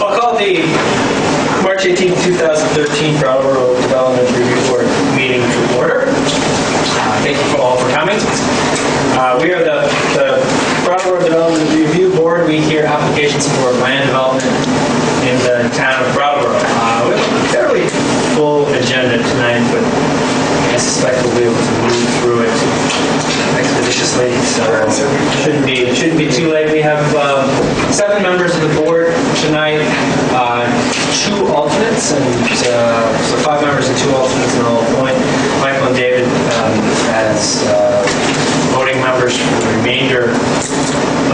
I'll call the March 18, 2013 Brattleboro Development Review Board meeting to order. Thank you all for coming. We are the Brattleboro Development Review Board. We hear applications for land development in the town of Brattleboro. We have a fairly full agenda tonight, but I suspect we'll be able to move through it expeditiously, so it shouldn't be too late. We have 7 members of the board tonight, 2 alternates, and so 5 members and 2 alternates, and I'll appoint Michael and David as voting members for the remainder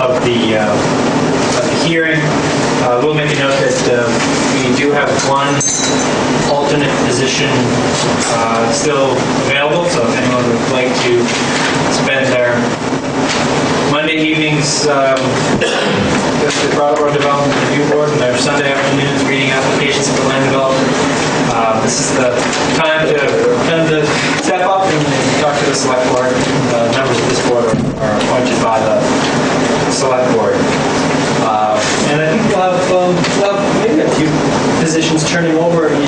of the hearing. We'll make a note that we do have 1 alternate position still available, so if anyone would like to spend their Monday evenings with the Brattleboro Development Review Board and their Sunday afternoons reading applications for land development, this is the time to step up and talk to the select board. Members of this board are appointed by the select board. And I think we'll have maybe a few positions turning over in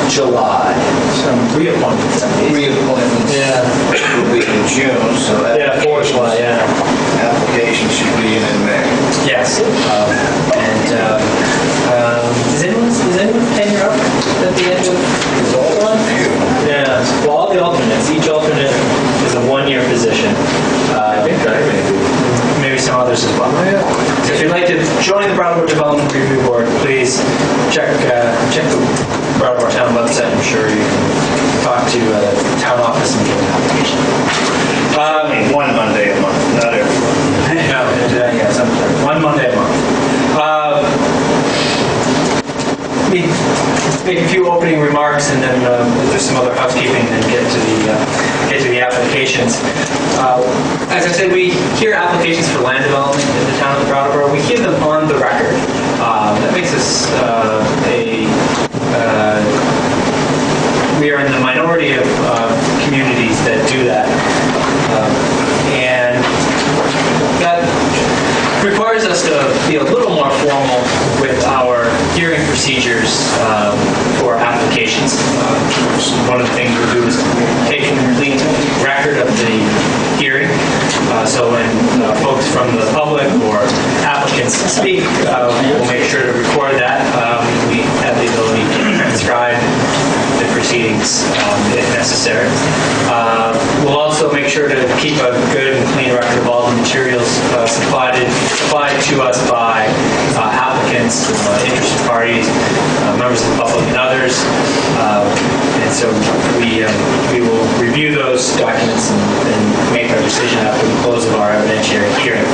July. Some reappointments. Reappointments. Yeah. Will be in June, so yeah, 4 July. Yeah. Applications should be in May. Yes. Is anyone tenure up at the end of the one? Yeah. Well, all the alternates. Each alternate is a 1-year position. I think I may be. Maybe some others as well. So if you'd like to join the Brattleboro Development Review Board, please check the Brattleboro Town website. I'm sure you can talk to the town office and get an application. One Monday a month, not every month. No, yeah, sometimes. 1 Monday a month. Make a few opening remarks, and then do some other housekeeping, and get to the applications. As I said, we hear applications for land development in the town of Brattleboro. We hear them on the record. That makes us we are in the minority of communities that do that, and that requires us to be a little more formal with our hearing procedures for applications. One of the things we do is take a complete record of the hearing. So when folks from the public or applicants speak, we'll make sure to record that. We have the ability to transcribe the proceedings if necessary. We'll also make sure to keep a good and clean record of all the materials supplied to us by applicants, interested parties, members of the public, and others. And so we will review those documents and make our decision after the close of our evidentiary hearing.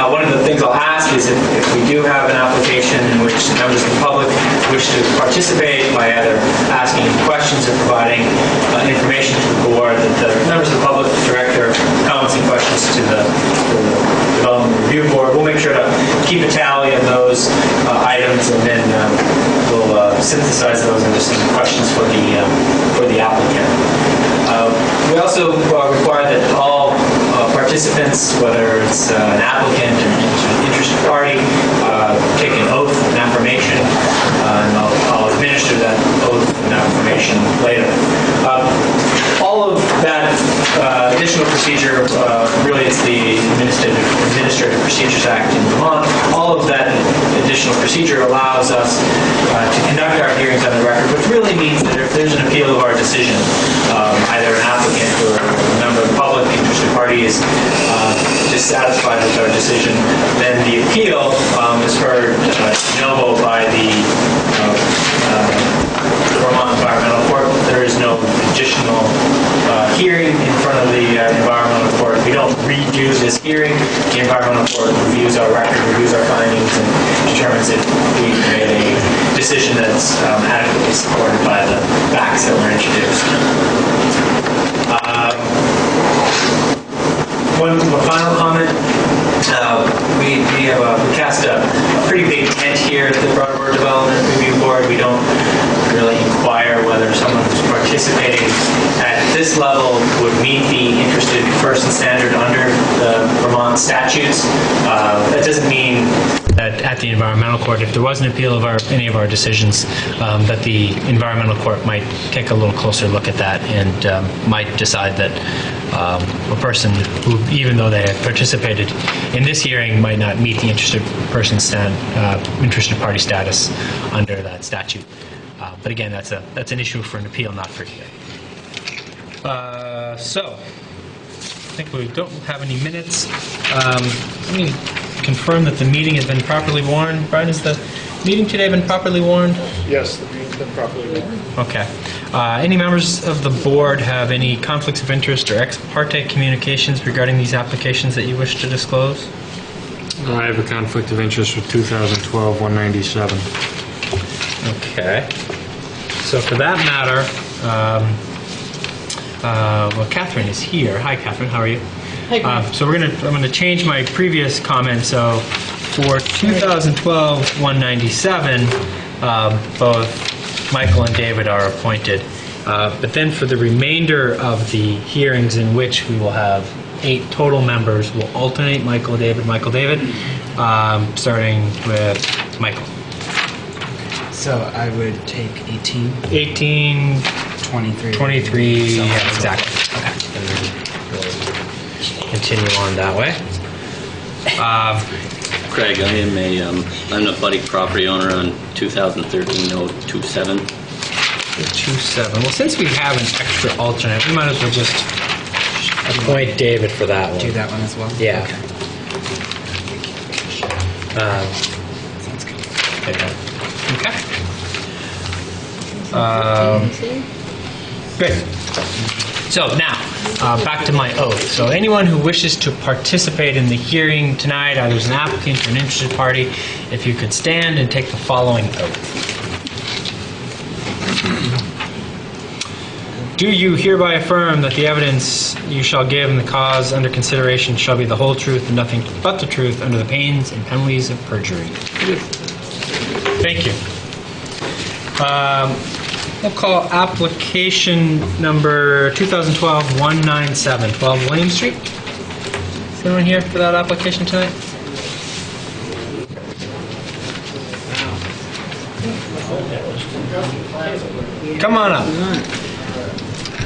One of the things I'll ask is if we do have an application in which members of the public wish to participate by either asking questions or providing information to the board, that the members of the public direct their comments and questions to the Development Review Board. We'll make sure to keep a tally of those items, and then we'll synthesize those into some questions for the applicant. We also require that all participants, whether it's an applicant or an interested party, take an oath and affirmation, and I'll administer that oath and affirmation later. All of that additional procedure, really it's the Administrative Procedures Act in Vermont, all of that additional procedure allows us to conduct our hearings on the record, which really means that if there's an appeal of our decision, either an applicant or a member of the public, interested party is dissatisfied with our decision, then the appeal is heard de novo by the Vermont Environmental Court. There is no additional hearing in front of the Environmental Court. We don't redo this hearing. The Environmental Court reviews our record, reviews our findings, and determines if we've made a decision that's adequately supported by the facts that were introduced. One final comment. We cast a pretty big tent here at the Brattleboro Development Review Board. We don't really inquire whether someone who's participating at this level would meet the interested person standard under the Vermont statutes. That doesn't mean that at the environmental court, if there was an appeal of any of our decisions, that the environmental court might take a little closer look at that and might decide that a person who, even though they had participated in this hearing, might not meet the interested party status under that statute. But again, that's an issue for an appeal, not for today. So, I think we don't have any minutes. Let me confirm that the meeting has been properly warned. Brian, has the meeting today been properly warned? Yes, the meeting's been properly warned. Okay. Any members of the board have any conflicts of interest or ex parte communications regarding these applications that you wish to disclose? I have a conflict of interest with 2012-197. Okay. So for that matter, well, Catherine is here. Hi, Catherine. How are you? Hi. So I'm going to change my previous comment. So for 2012-197, both Michael and David are appointed. But then for the remainder of the hearings in which we will have 8 total members, we'll alternate Michael, David, starting with Michael. So I would take 18. 18, 23. 23, yeah, exactly. Okay. And then we'll continue on that way. Craig, I'm a buddy property owner on 2013-027. 27. Well, since we have an extra alternate, we might as well just appoint David for that one. Do that one as well? Yeah. Sounds good. Okay. Great. So now, back to my oath. So anyone who wishes to participate in the hearing tonight, either as an applicant or an interested party, if you could stand and take the following oath. Do you hereby affirm that the evidence you shall give in the cause under consideration shall be the whole truth and nothing but the truth under the pains and penalties of perjury? Thank you. We'll call application number 2012-197, 12 William Street. Is anyone here for that application tonight? Come on up.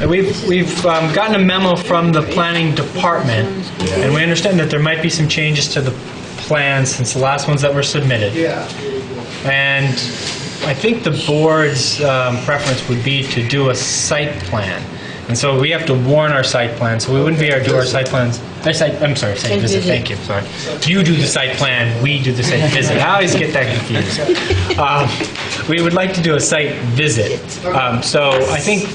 We've gotten a memo from the planning department, and we understand that there might be some changes to the plans since the last ones that were submitted. Yeah. And I think the board's preference would be to do a site plan. And so we have to warn our site plan, so we wouldn't be able to do our site plans. I'm sorry, site visit, thank you, sorry. You do the site plan, we do the site visit. I always get that confused. We would like to do a site visit. So I think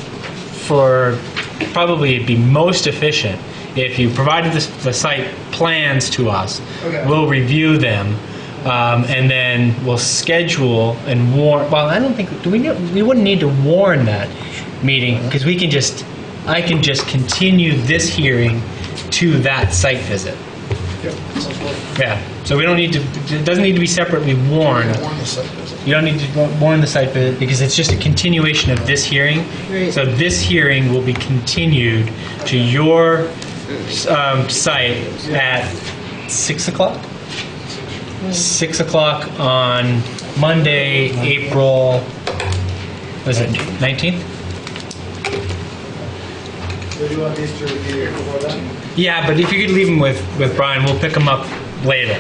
probably it'd be most efficient if you provided the site plans to us. Okay. We'll review them. And then we'll schedule and warn. Well, I don't think we wouldn't need to warn that meeting because I can just continue this hearing to that site visit. Yep. Yeah. So we don't need to. It doesn't need to be separately warned. Warn the site visit. You don't need to warn the site visit because it's just a continuation of this hearing. Right. So this hearing will be continued to your site at 6 o'clock. 6 o'clock on Monday, April, was it 19th? So do you want these to review before that? Yeah, but if you could leave them with Brian, we'll pick them up later.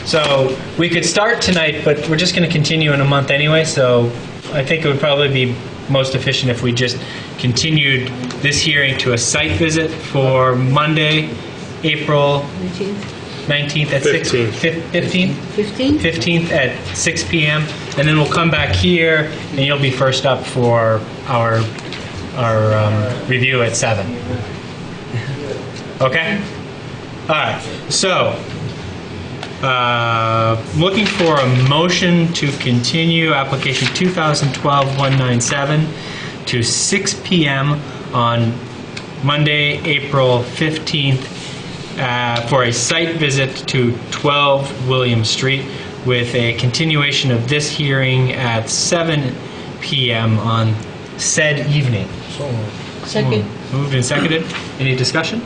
So we could start tonight, but we're just going to continue in a month anyway, so I think it would probably be most efficient if we just continued this hearing to a site visit for Monday, April 19th at 6. 15th? 15th at 6 p.m. And then we'll come back here, and you'll be first up for our review at 7. Okay? All right. So, looking for a motion to continue application 2012-197 to 6 p.m. on Monday, April 15th. For a site visit to 12 William Street with a continuation of this hearing at 7 p.m. on said evening. Second. Moved and seconded. Any discussion?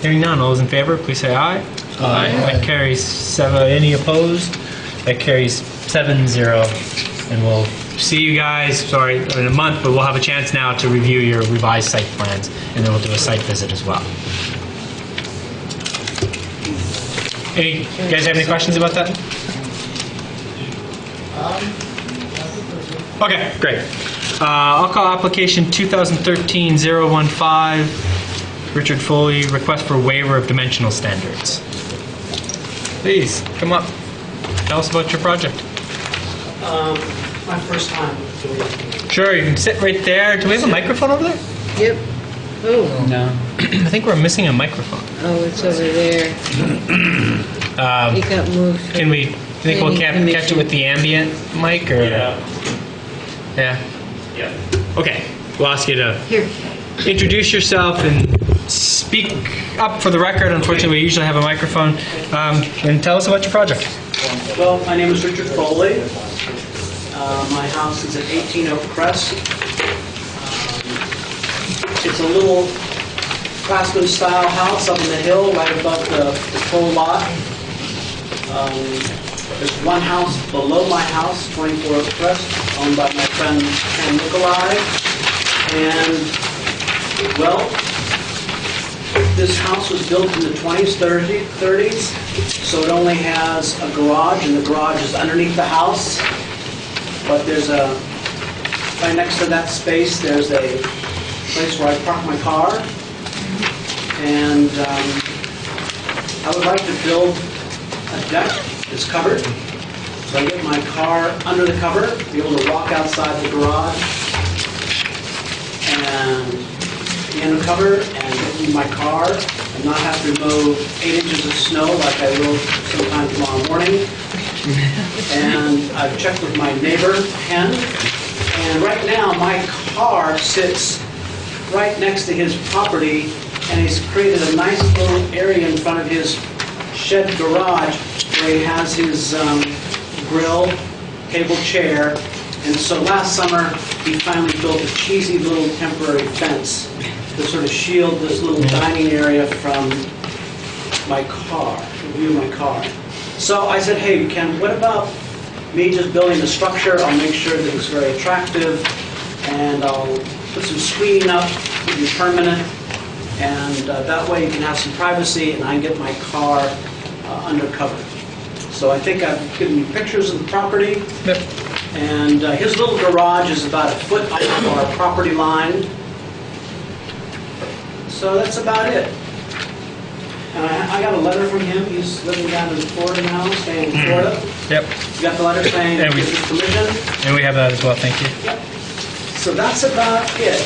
Hearing none, all those in favor, please say aye. Aye. That carries 7. Any opposed? That carries 7-0. And we'll see you guys, in a month, but we'll have a chance now to review your revised site plans, and then we'll do a site visit as well. You guys have any questions about that? Okay, great. I'll call application 2013-015, Richard Foley, request for waiver of dimensional standards. Please, come up. Tell us about your project. My first time doing it. Sure, you can sit right there. Do we have a microphone over there? Yep. Oh, No. I think we're missing a microphone. oh, it's over there. It got moved. Can we, think we'll catch it with the ambient mic, or? Yeah. Yeah? Yeah. Okay, we'll ask you to Here. introduce yourself and speak up for the record. Unfortunately, we usually have a microphone. And tell us about your project. Well, my name is Richard Foley. My house is at 18 Oak Crest. It's a little craftsman-style house up in the hill, right above the full lot. There's one house below my house, 24 Oak Crest, owned by my friend Ken Nikolai. And, well, this house was built in the 20s, 30s, so it only has a garage, and the garage is underneath the house. But there's right next to that space, there's a place where I park my car. And I would like to build a deck that's covered. So I get my car under the cover, be able to walk outside the garage and be in the cover and get in my car and not have to remove 8 inches of snow like I will sometime tomorrow morning. And I've checked with my neighbor, Ken, and right now my car sits right next to his property, and he's created a nice little area in front of his shed garage where he has his grill, table, chair. And so last summer he finally built a cheesy little temporary fence to sort of shield this little dining area from my car, the view of my car. So I said, hey, Ken, what about me just building the structure? I'll make sure that it's very attractive, and I'll put some screening up, it'll be permanent, and that way you can have some privacy, and I can get my car undercover. So I think I've given you pictures of the property, and his little garage is about a foot off our property line. So that's about it. And I got a letter from him. He's living down in Florida now, staying in Florida. Yep. You got the letter saying And gives his permission? And we have that as well, thank you. Yep. So that's about it.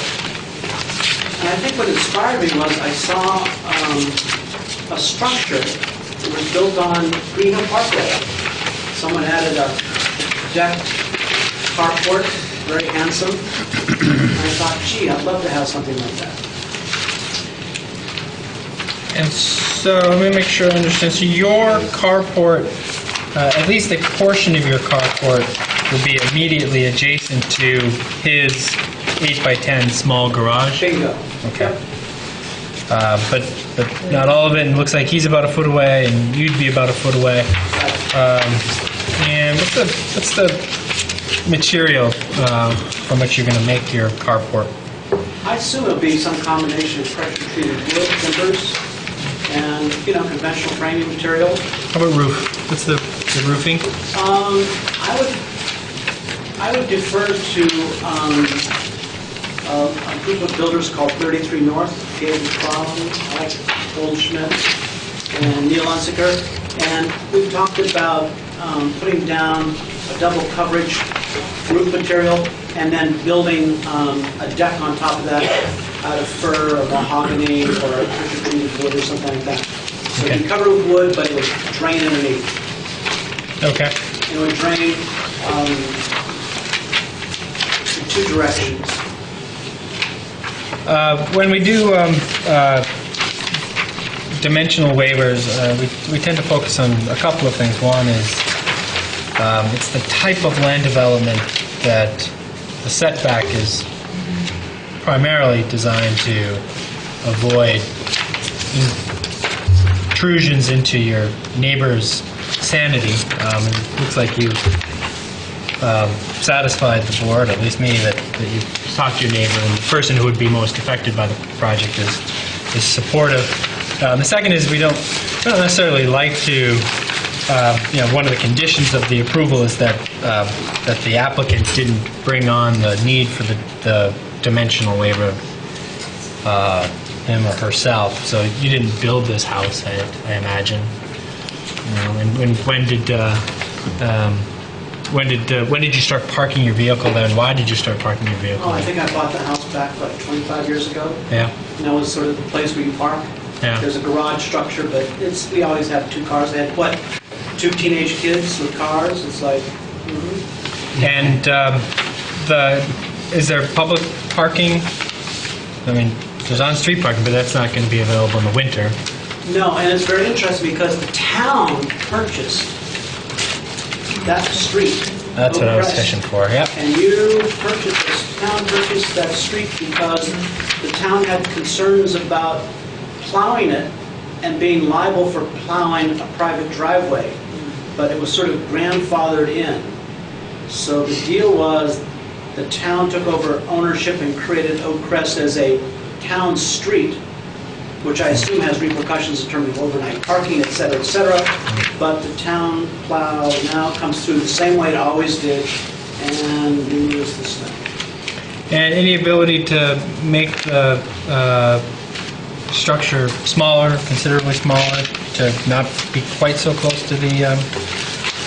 And I think what inspired me was I saw a structure that was built on Green Hill Parkway. Someone added a deck carport, very handsome. And I thought, gee, I'd love to have something like that. And so, let me make sure I understand. So your carport, at least a portion of your carport will be immediately adjacent to his 8x10 small garage? Bingo. Okay. But not all of it, and it looks like he's about a foot away, and you'd be about a foot away. And what's the material from which you're going to make your carport? I assume it'll be some combination of pressure-treated wood, timbers, and, conventional framing material. How about roof? What's the roofing? I would defer to a group of builders called 33 North, David Crowley, Alex Goldschmidt, and Neil Unziker. And we've talked about putting down a double coverage roof material and then building a deck on top of that out of fir or mahogany or pressure-treated wood or something like that. So Okay. it'd be covered with wood, but it would drain underneath. Okay. It would drain in 2 directions. When we do dimensional waivers, we tend to focus on a couple of things. One is it's the type of land development that the setback is primarily designed to avoid intrusions into your neighbor's sanity. It looks like you satisfied the board, at least me, that you talked to your neighbor, and the person who would be most affected by the project is supportive. The second is we don't necessarily like to, one of the conditions of the approval is that the applicant didn't bring on the need for the dimensional waiver, him or herself. So you didn't build this house, I imagine. And when did you start parking your vehicle there, and why did you start parking your vehicle? Oh, I think I bought the house back like 25 years ago. Yeah. And that was sort of the place where you park. Yeah. There's a garage structure, but we always have two cars. I had, 2 teenage kids with cars. It's like, And is there public parking? I mean, there's on-street parking, but that's not going to be available in the winter. No, and it's very interesting because the town purchased that street. That's what I was Crest. fishing for, yep. And town purchased that street because the town had concerns about plowing it and being liable for plowing a private driveway. But it was sort of grandfathered in. So the deal was the town took over ownership and created Oak Crest as a town street, which I assume has repercussions in terms of overnight parking, et cetera, but the town plow now comes through the same way it always did and removes the snow. And any ability to make the structure smaller, considerably smaller, to not be quite so close to the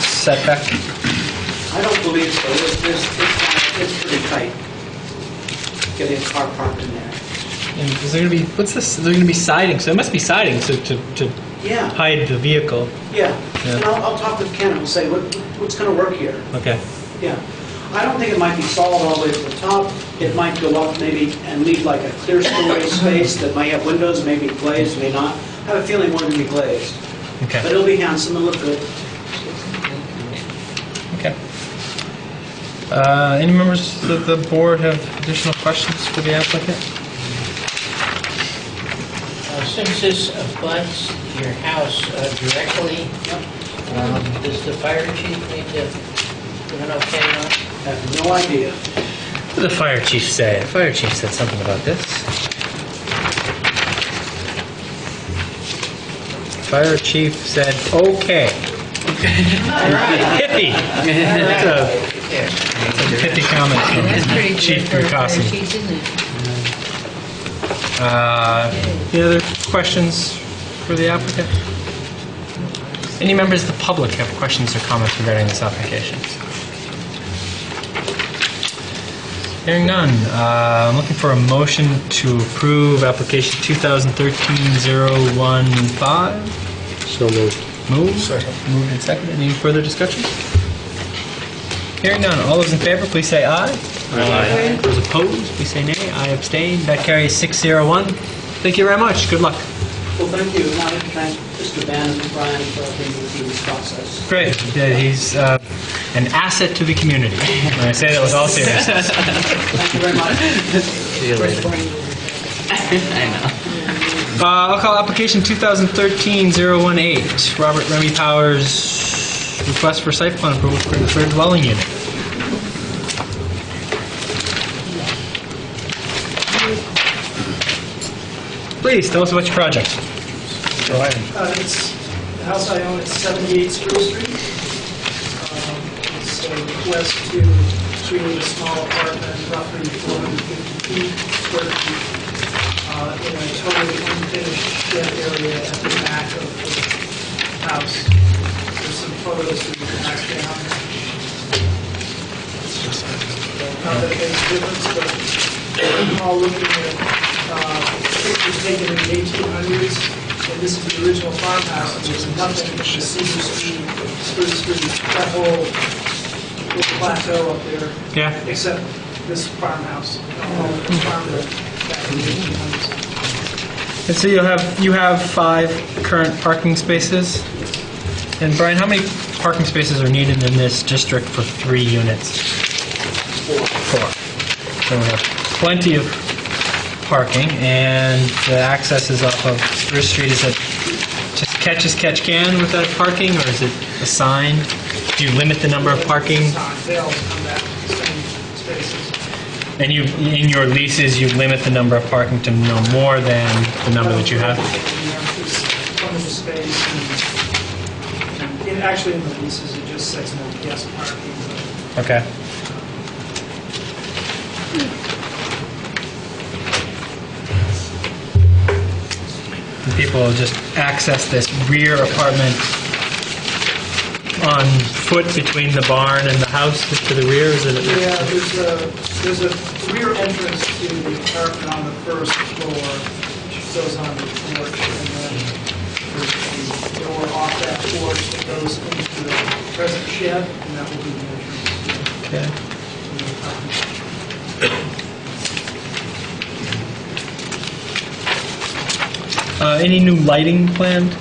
setback? I don't believe so. It's pretty tight, getting a car parked in there. And is there going to be, what's this, is there going to be siding? So there must be siding to Yeah, hide the vehicle. yeah. Yeah. And I'll talk with Ken and we'll say, what's going to work here? Okay. Yeah. I don't think it might be solid all the way to the top. It might go up maybe and leave like a clear story space that might have windows, maybe glazed, may not. I have a feeling more than be glazed. Okay. But it'll be handsome and look good. Okay. Any members of the board have additional questions for the applicant? Since this abuts your house directly, does the fire chief need to give an okay on it? I have no idea. What did the fire chief say? The fire chief said something about this. Fire chief said, okay. Pithy. That's a pithy comment That's from pretty Chief good for a fire Mukasey. chief, isn't it? Any other questions for the applicant? Any members of the public have questions or comments regarding this application? Hearing none, I'm looking for a motion to approve application 2013-015. So moved. Moved and seconded. Any further discussion? Hearing none, all those in favor, please say aye. Aye. Those opposed, please say nay. I abstain. That carries 601. Thank you very much. Good luck. Well, thank you. And I'd like to thank Mr. Bannon and Brian for being through this process. Great. He's an asset to the community. And I say that with all seriousness. Thank you very much. See you later. I know. I'll call application 2013-018. Robert Remy Powers' request for site plan approval for the third dwelling unit. Please tell us about your project. Go ahead. It's the house I own, it's 78 Spruce Street. It's a request to create a small apartment, roughly 450 square feet, in a totally unfinished shed area at the back of the house. There's some photos that you can pass down. Not that it makes a difference, but I'm all looking at pictures taken in the 1800s. And this is the original farmhouse, and there's nothing in the Cedar Street, Spruce Street, that whole little plateau up there, Yeah. except this farmhouse. This farm there back in the 1800s. And so you have 5 current parking spaces. And Brian, how many parking spaces are needed in this district for 3 units? 4. So we have plenty of parking, and the access is off of Spruce Street. Is it just catch as catch can with that parking, or is it assigned? Do you limit the number of parking? They always come back to the same spaces. And you, in your leases, you limit the number of parking to no more than the number that you have? From the space, and actually in the leases, it just says no guest parking. But Okay. And people will just access this rear apartment on foot between the barn and the house to the rear? Is it? yeah, there's a rear entrance to the apartment on the first floor, which goes on the porch, and then there's a door off that porch that goes into the present shed, and that will be the entrance Okay. to the apartment. Any new lighting planned?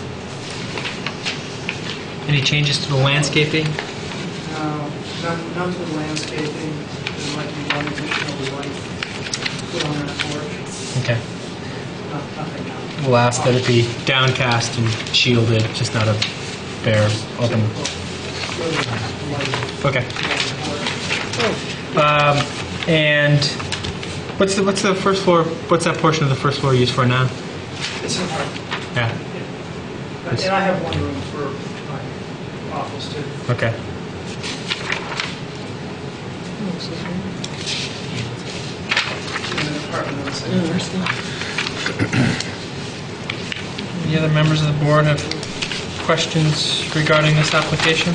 Any changes to the landscaping? None to the landscaping. There might be one additional light put on that porch. Okay. Nothing else. We'll ask that it be downcast and shielded, just not a bare open. Okay. And what's the first floor? What's that portion of the first floor used for now? It's an apartment. Yeah. And I have one room for my office too. Okay. In an apartment on the second floor. Any other members of the board have questions regarding this application?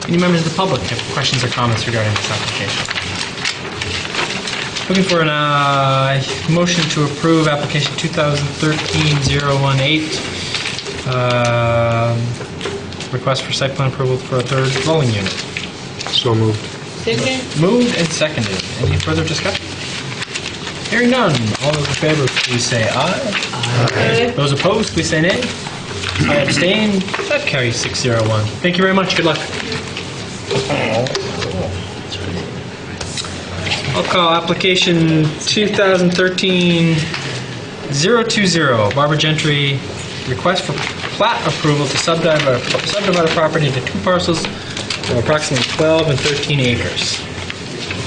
Any members of the public have questions or comments regarding this application? Looking for a motion to approve application 2013-018, request for site plan approval for a third dwelling unit. So moved. Second? Moved and seconded. Any further discussion? Hearing none. All those in favor, please say aye. Aye. Those opposed, please say nay. I abstain. That carries 601. Thank you very much. Good luck. I'll call application 2013-020, Barbara Gentry, request for plat approval to subdivide a property into two parcels of approximately 12 and 13 acres.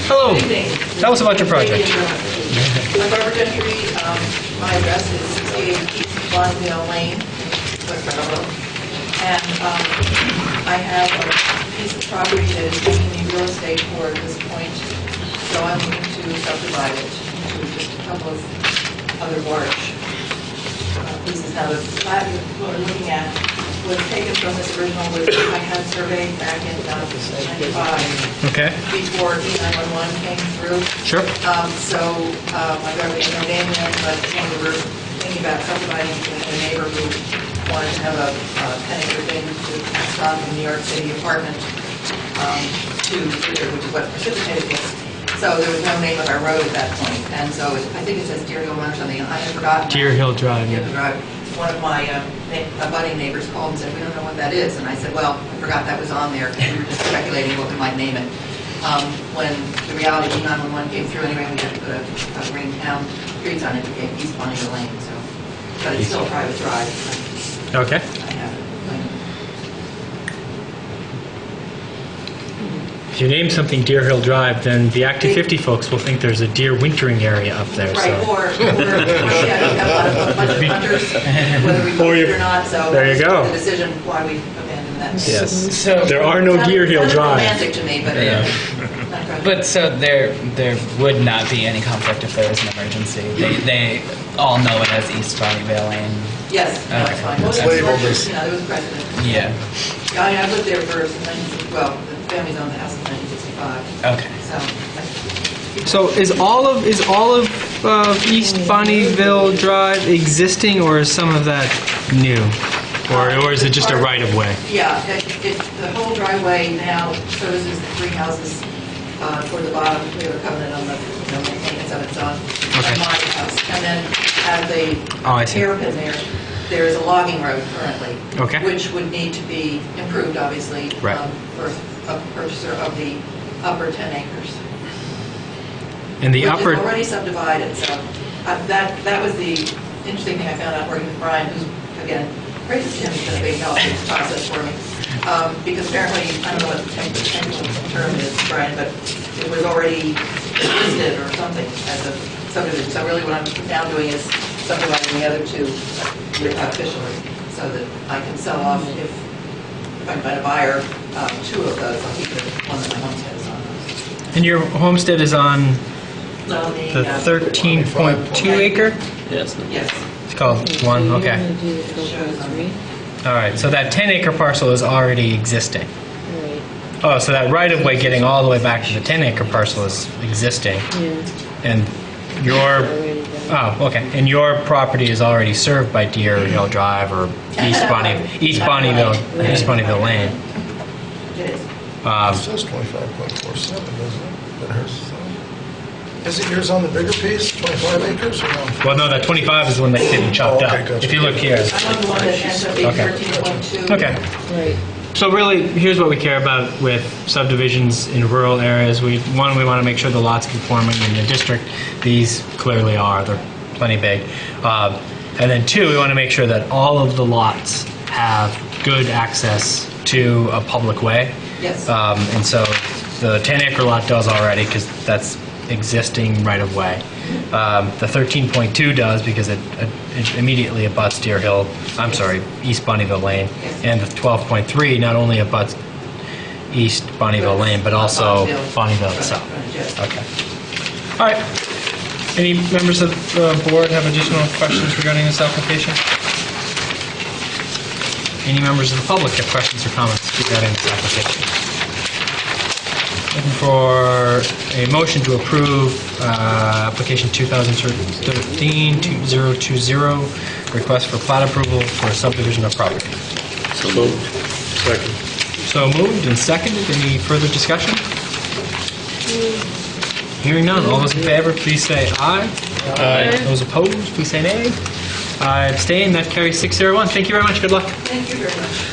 Hello. Good evening. Tell us about your project. I'm Barbara Gentry. My address is 68 East Bonneville Lane, West Brattleboro. And I have a piece of property that is giving me real estate for at this point. So I'm looking to subdivide it into just a couple of other large pieces. Now, the plat you're looking at was taken from this original, which I had surveyed back in 1995. Okay. Before E911 came through. Sure. So my government no name in it, but when we were thinking about subdividing with a neighbor who wanted to have a 10-acre thing to pass on from New York City apartment to here, which is what precipitated this. So there was no name of our road at that point, and so I think it says Deer Hill Run or something. I had forgotten. Deer Hill Drive. Deer Hill Drive. One of my budding neighbors called and said, "We don't know what that is," and I said, "Well, I forgot that was on there. We were just speculating what we might name it." When the reality of E911 came through anyway, we had to put a green town streets on it. It became East Bonneville Lane, so but it's still a private drive. Okay. I have it. If you name something Deer Hill Drive, then the Active 50 folks will think there's a deer wintering area up there. Right, So. or yeah, we have a bunch of hunters, whether we Or vote you- it or not, so there you that's go. the decision why we abandoned that. Yes. So, There are no Deer Hill Sounded Drive. romantic to me, but Yeah. not practical. but so there would not be any conflict if there was an emergency. They all know it as East Bonneville Lane. Yes, no, it's Okay. fine. Well, It's it's labeled larger, as- you know, there was precedent. Yeah. I mean, I've lived there for since 1960, well, the family's owned the house since 1965, Okay. so. So is all of East Bonneville Drive existing, or is some of that new, or is it just a right of way? Yeah, the whole driveway now services the three houses toward the bottom. We have a covenant on the maintenance of its own, Okay. on my house. And then at the Oh, I see. hairpin there is a logging road currently. Okay. Which would need to be improved, obviously. Right. For a purchaser of the upper 10 acres. And the Which upper, is already subdivided, so That was the interesting thing I found out working with Brian, who's, again, praises him, he's been a big help in this process for me. Because apparently, I don't know what the technical term is, Brian, but it was already listed or something as a subdivision. So really what I'm now doing is subdividing the other two officially, so that I can sell off, if I can find a buyer, two of those. I'll keep the one that my homestead is on. And your homestead is on So the 13.2 acre? Yes. Yes. It's called one, okay. It shows on me. All right, so that 10 acre parcel is already existing. Oh, so that right of way getting all the way back to the 10 acre parcel is existing. And your, oh, okay. And your property is already served by Deer Hill Drive or East Bonnyville Lane. It is. It says 25.47, doesn't it? But hers is on. Is it yours on the bigger piece, 25 acres, or no? Well, no, that 25 is the one that's getting chopped okay, up. gotcha. If you look here. I'm on the one that ends up being Okay. 13.2. Okay. So really, here's what we care about with subdivisions in rural areas. We want to make sure the lot's conforming in the district. These clearly are. They're plenty big. And then two, we want to make sure that all of the lots have good access to a public way. Yes. And so the 10 acre lot does already because that's existing right of way. The 13.2 does because it immediately abuts Deer Hill, I'm sorry, East Bonnyville Lane. And the 12.3 not only abuts East Bonnyville Lane, but also Bonnyville itself. Okay. All right. Any members of the board have additional questions regarding this application? Any members of the public have questions or comments regarding this application? Looking for a motion to approve application 2013-2020, request for plat approval for subdivision of property. So moved. Second. So moved and seconded. Any further discussion? Hearing none. All those in favor, please say aye. Aye. Those opposed, please say nay. I abstain. That carries 601. Thank you very much. Good luck. Thank you very much.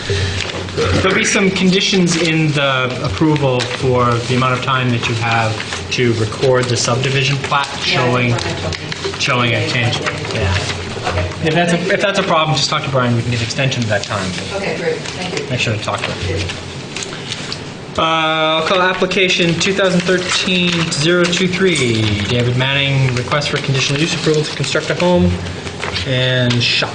There'll be some conditions in the approval for the amount of time that you have to record the subdivision plat showing a change. Yeah. Okay. If that's a problem, just talk to Brian. We can get extension of that time. Okay, great. Thank you. Make sure to talk to him. I'll call application 2013-023. David Manning, request for conditional use approval to construct a home and shop.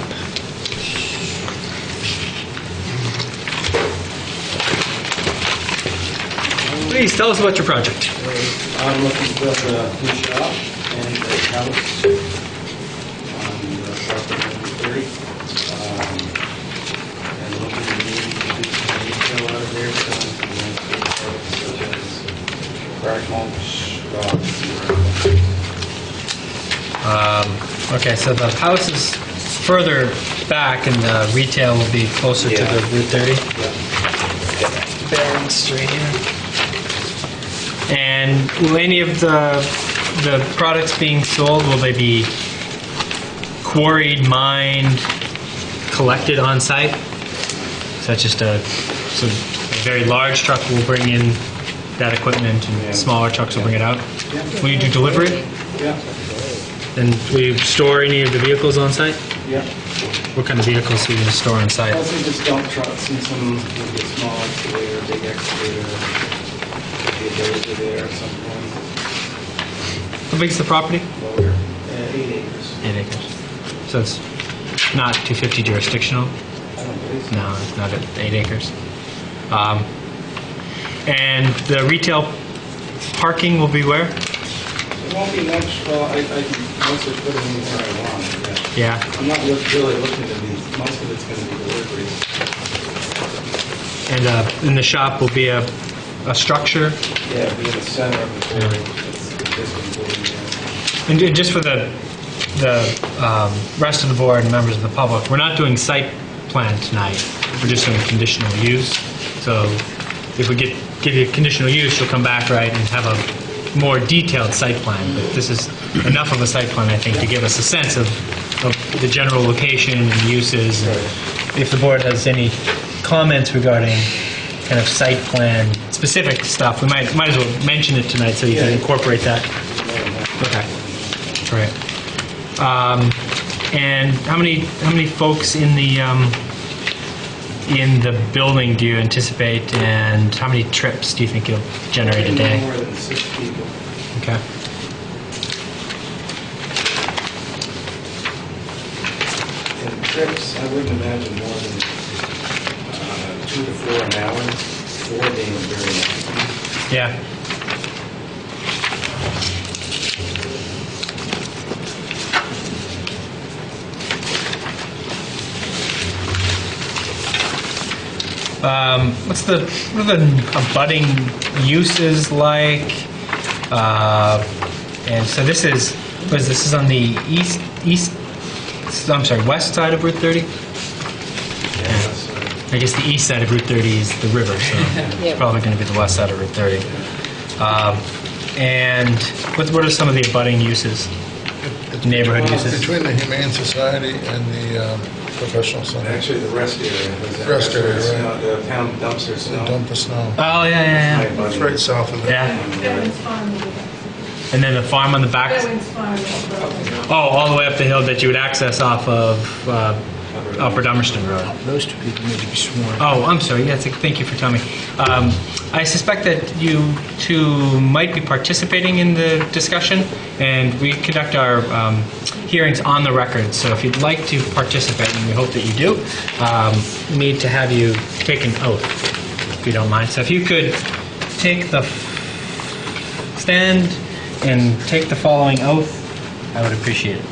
Please tell us about your project. I'm looking to build a new shop and a house on the property number 30. And looking to maybe do some retail out of there, selling some landscape products such as crack mulch, rocks, and Okay, so the house is further back and the retail will be closer to the Route 30? Bearing straight here. And will any of the products being sold, will they be quarried, mined, collected on site? So it's just so a very large truck will bring in that equipment and smaller trucks will bring it out? Will you do delivery? yeah. And will you store any of the vehicles on site? Yeah. What kind of vehicles will you store on site? Also just dump trucks and some maybe a small excavator, big excavator, maybe a dozer there at some point. How big is the property? Loader, 8 acres. 8 acres. So it's not 250 jurisdictional? I don't believe so. No, it's not at 8 acres. And the retail parking will be where? It won't be much, well, I can mostly put it anywhere I want, yeah. Yeah. I'm not really looking to be, most of it's going to be deliveries. And in the shop will be a structure? Yeah, it'll be in the center of the building. It's existing building, yeah. And just for the rest of the board and members of the public, we're not doing site plan tonight. We're just doing conditional use. So if we give you conditional use, you'll come back, right, and have a more detailed site plan. But this is enough of a site plan, I think, to give us a sense of the general location and uses. And if the board has any comments regarding kind of site plan specific stuff, we might as well mention it tonight so you can incorporate that. Okay. Right. And how many folks in the building do you anticipate, and how many trips do you think you'll generate a day? More than 6 people. Okay. And trips, I wouldn't imagine more than 2 to 4 an hour, 4 being very much. Yeah. What are the abutting uses like? And so this is on the west side of Route 30? I guess the east side of Route 30 is the river, so it's probably going to be the west side of Route 30. And what are some of the abutting uses? Neighborhood uses? Between the Humane Society and the professional center. Actually, the rest area. Rest area, right. The town dumps their They snow. dump the snow. Oh, yeah. It's right south of there. Yeah. And then the farm on the back? Oh, all the way up the hill that you would access off of Upper Dummerston Road. Those two people need to be sworn. Oh, I'm sorry. Yes, thank you for telling me. I suspect that you two might be participating in the discussion, and we conduct our hearings on the record. So if you'd like to participate, and we hope that you do, we need to have you take an oath, if you don't mind. So if you could take the stand and take the following oath, I would appreciate it.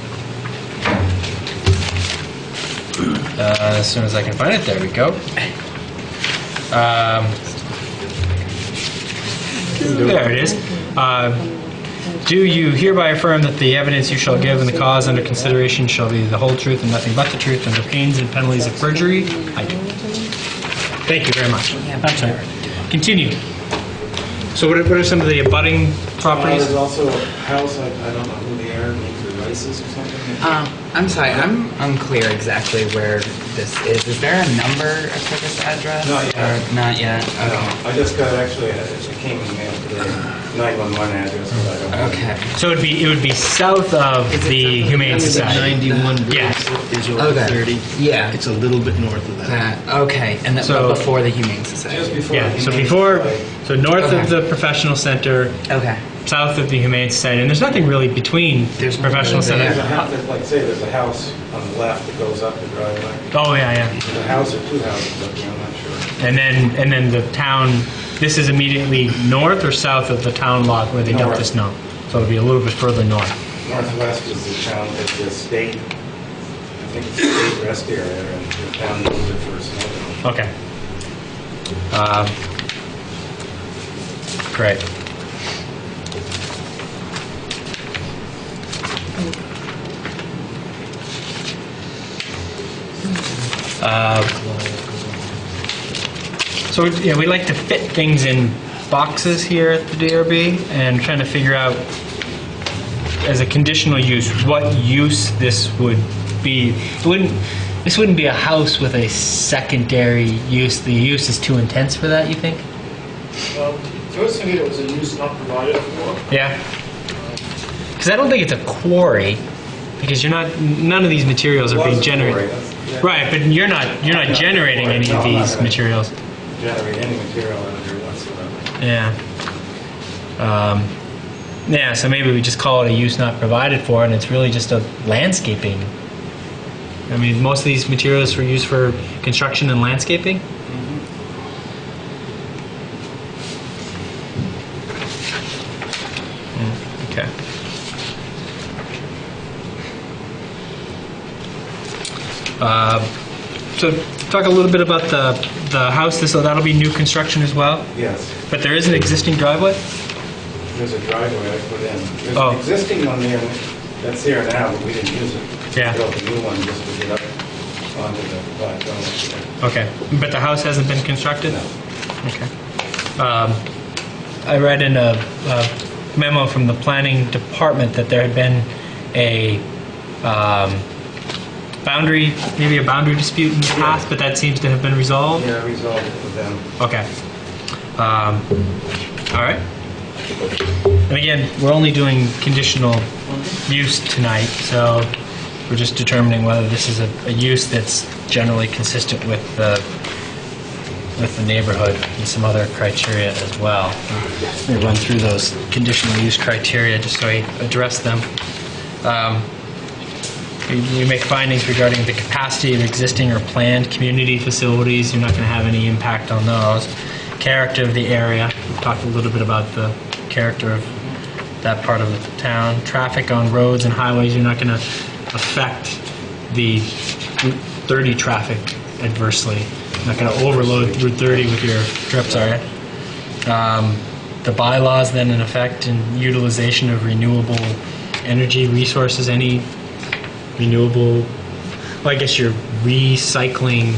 As soon as I can find it, there we go. There it is. Do you hereby affirm that the evidence you shall give in the cause under consideration shall be the whole truth and nothing but the truth under pains and penalties of perjury? I do. Thank you very much. I'm sorry. Continue. So what are some of the abutting properties? There's also a house, I don't know who they are, maybe the Rices or something. I'm sorry, I'm unclear exactly where this is. Is there a number for this address? Not yet. Or not yet? Okay. I just got, actually, it came in the mail today, 911 address, but I don't know. Okay. So it would be south of the Humane Society. 91 Yeah. is over Okay. 30. Yeah. It's a little bit north of that. Okay, and So- but before the Humane Society. Just before. Yeah. the So Humane before, Society. so north Okay. of the professional center, Okay. south of the Humane Society, and there's nothing really between There's professional nothing center. There's a house, like say, there's a house on the left that goes up the driveway. Oh yeah. There's a house or 2 houses up there, I'm not sure. And then the town. This is immediately north or south of the town lot where they dump the North. snow. So it'll be a little bit further north. Northwest is the town, is the state, I think it's the state rest area, and the town uses it for snow. Okay. Great. So yeah, we like to fit things in boxes here at the DRB, and trying to figure out, as a conditional use, what use this would be. This wouldn't be a house with a secondary use. The use is too intense for that, you think? Personally, it was a use not provided for. Yeah. Because I don't think it's a quarry, because none of these materials are being generated. Right, but you're not generating any of these materials. Generate any material out of here whatsoever. Yeah. Yeah, so maybe we just call it a use not provided for, and it's really just a landscaping. I mean, most of these materials are used for construction and landscaping. Okay. So talk a little bit about the house. That'll be new construction as well? Yes, But there is an existing driveway? there's a driveway I put in. There's Oh. an existing one there that's there now, but we didn't use it. Yeah. We built a new one just to get up onto the plateau. Okay. But the house hasn't been constructed? No. Okay. I read in a memo from the planning department that there had been a boundary dispute in the past, but that seems to have been resolved? Yeah, resolved it with them. Okay. All right. And again, we're only doing conditional use tonight, so we're just determining whether this is a use that's generally consistent with the neighborhood and some other criteria as well. Let me run through those conditional use criteria just so I address them. You make findings regarding the capacity of existing or planned community facilities. You're not going to have any impact on those. Character of the area. We've talked a little bit about the character of that part of the town. Traffic on roads and highways. You're not going to affect the Route 30 traffic adversely. You're not going to overload Route 30 with your trips, are you? The bylaws then in effect and utilization of renewable energy resources. Any renewable, well, I guess you're recycling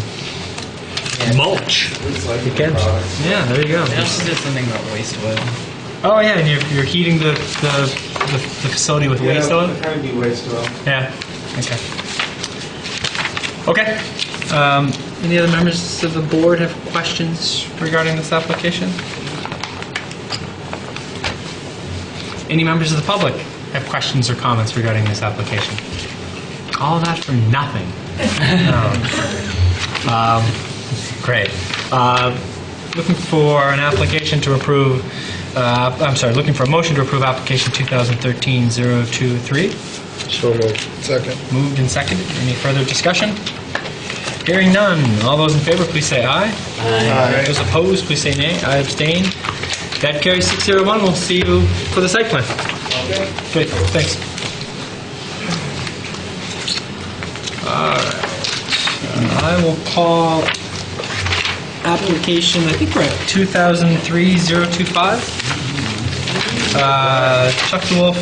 mulch. Recycling products. Yeah, there you go. They also did something about waste oil. Oh yeah, and you're heating the facility with waste oil? Yeah, kind of be waste oil. Yeah, okay. Okay. Any other members of the board have questions regarding this application? Any members of the public have questions or comments regarding this application? All that for nothing. Great. Looking for an application to approve, looking for a motion to approve application 2013-023. So moved. Second. Moved and seconded. Any further discussion? Hearing none. All those in favor, please say aye. Aye. Those opposed, please say nay. I abstain. That carries 601. We'll see you for the site plan. Okay. Great. Thanks. All right. I will call application, I think we're at 2003-025. Chuck DeWolf,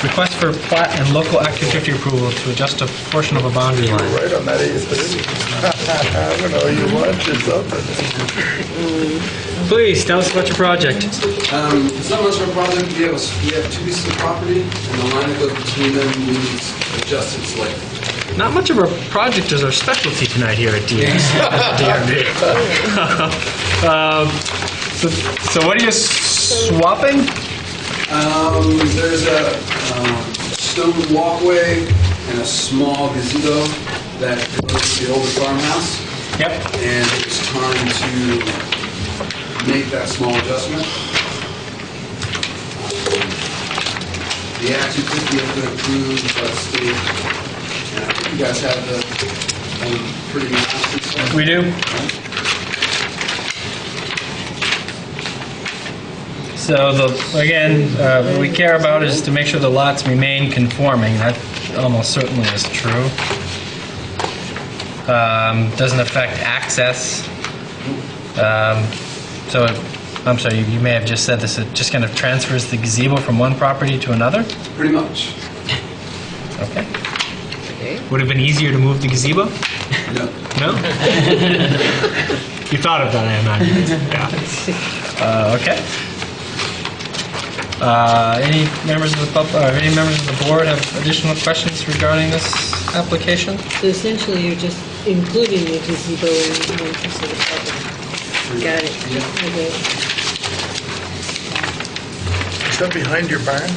request for plat and local Act 250 approval to adjust a portion of a boundary line. Right on that easement. I don't know, you lunch or something. Please, tell us about your project. It's not much of a project. We have two pieces of property, and the line that goes between them needs adjusted slightly. Not much of a project is our specialty tonight here at DRB. So what are you swapping? There's a stone walkway and a small gazebo that goes to the older farmhouse. Yep. And it's time to make that small adjustment. The Act 250 has been approved by the state. And I think you guys have the pretty massive. We do. So what we care about is to make sure the lots remain conforming. That almost certainly is true. Doesn't affect access. I'm sorry, you may have just said this. It just kind of transfers the gazebo from one property to another? Pretty much. Okay. Would it have been easier to move the gazebo? No. No? You thought of that, I imagine. Yeah. Okay. Any members of the board have additional questions regarding this application? So essentially, you're just including the gazebo in one piece of the property. Got it. Yeah. Okay. Is that behind your barn?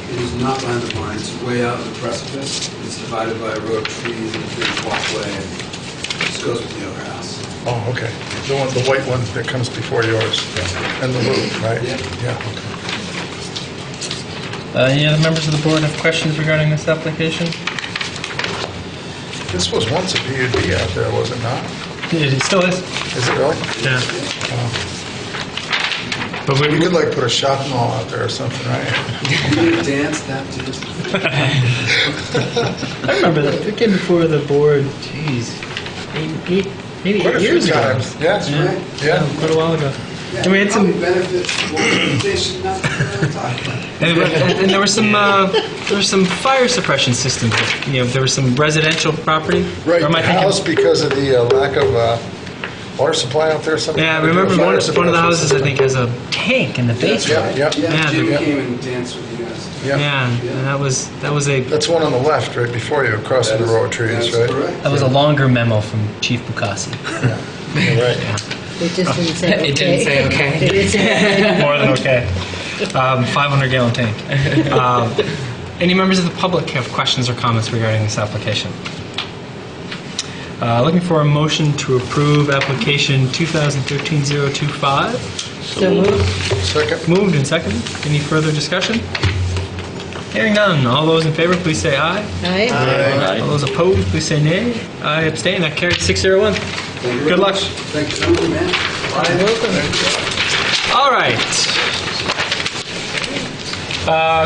It is not behind the barn. It's way out in the precipice. It's divided by a row of trees and a big walkway. It just goes with the other house. Oh, okay. The white one that comes before yours. And the roof, right? Yeah. Okay. Any other members of the board have questions regarding this application? This was once a PUD out there, was it not? It still is. Is it really? Yeah. But we could like put a shopping mall out there or something, right? You could dance that too. I remember that. It came before the board, geez, maybe Quite a 8 few years ago. times. Yeah, That's right. Yeah. Quite a while ago. Yeah, And we had some, benefits for organization, not talk about. and there were some fire suppression systems. There was some residential property. Right, Or am I the thinking- house, because of the lack of water supply out there or something. Yeah, I remember one of the houses, I think, has a tank in the basement. Yeah. Yeah, Jim Yeah. came and danced with you guys. Yeah, and that was a That's one on the left, right before you, across from the row of trees, That's right? correct. that was a longer memo from Chief Bukasi. You're right. It just didn't say okay. It didn't say okay. It didn't say okay. More than okay. 500-gallon tank. Any members of the public have questions or comments regarding this application? Looking for a motion to approve application 2013-025. So moved. Second. Moved and seconded. Any further discussion? Hearing none. All those in favor, please say aye. Aye. Aye. All those opposed, please say nay. I abstain. That carried 601. Good luck. Thank you, man. You're welcome. All right.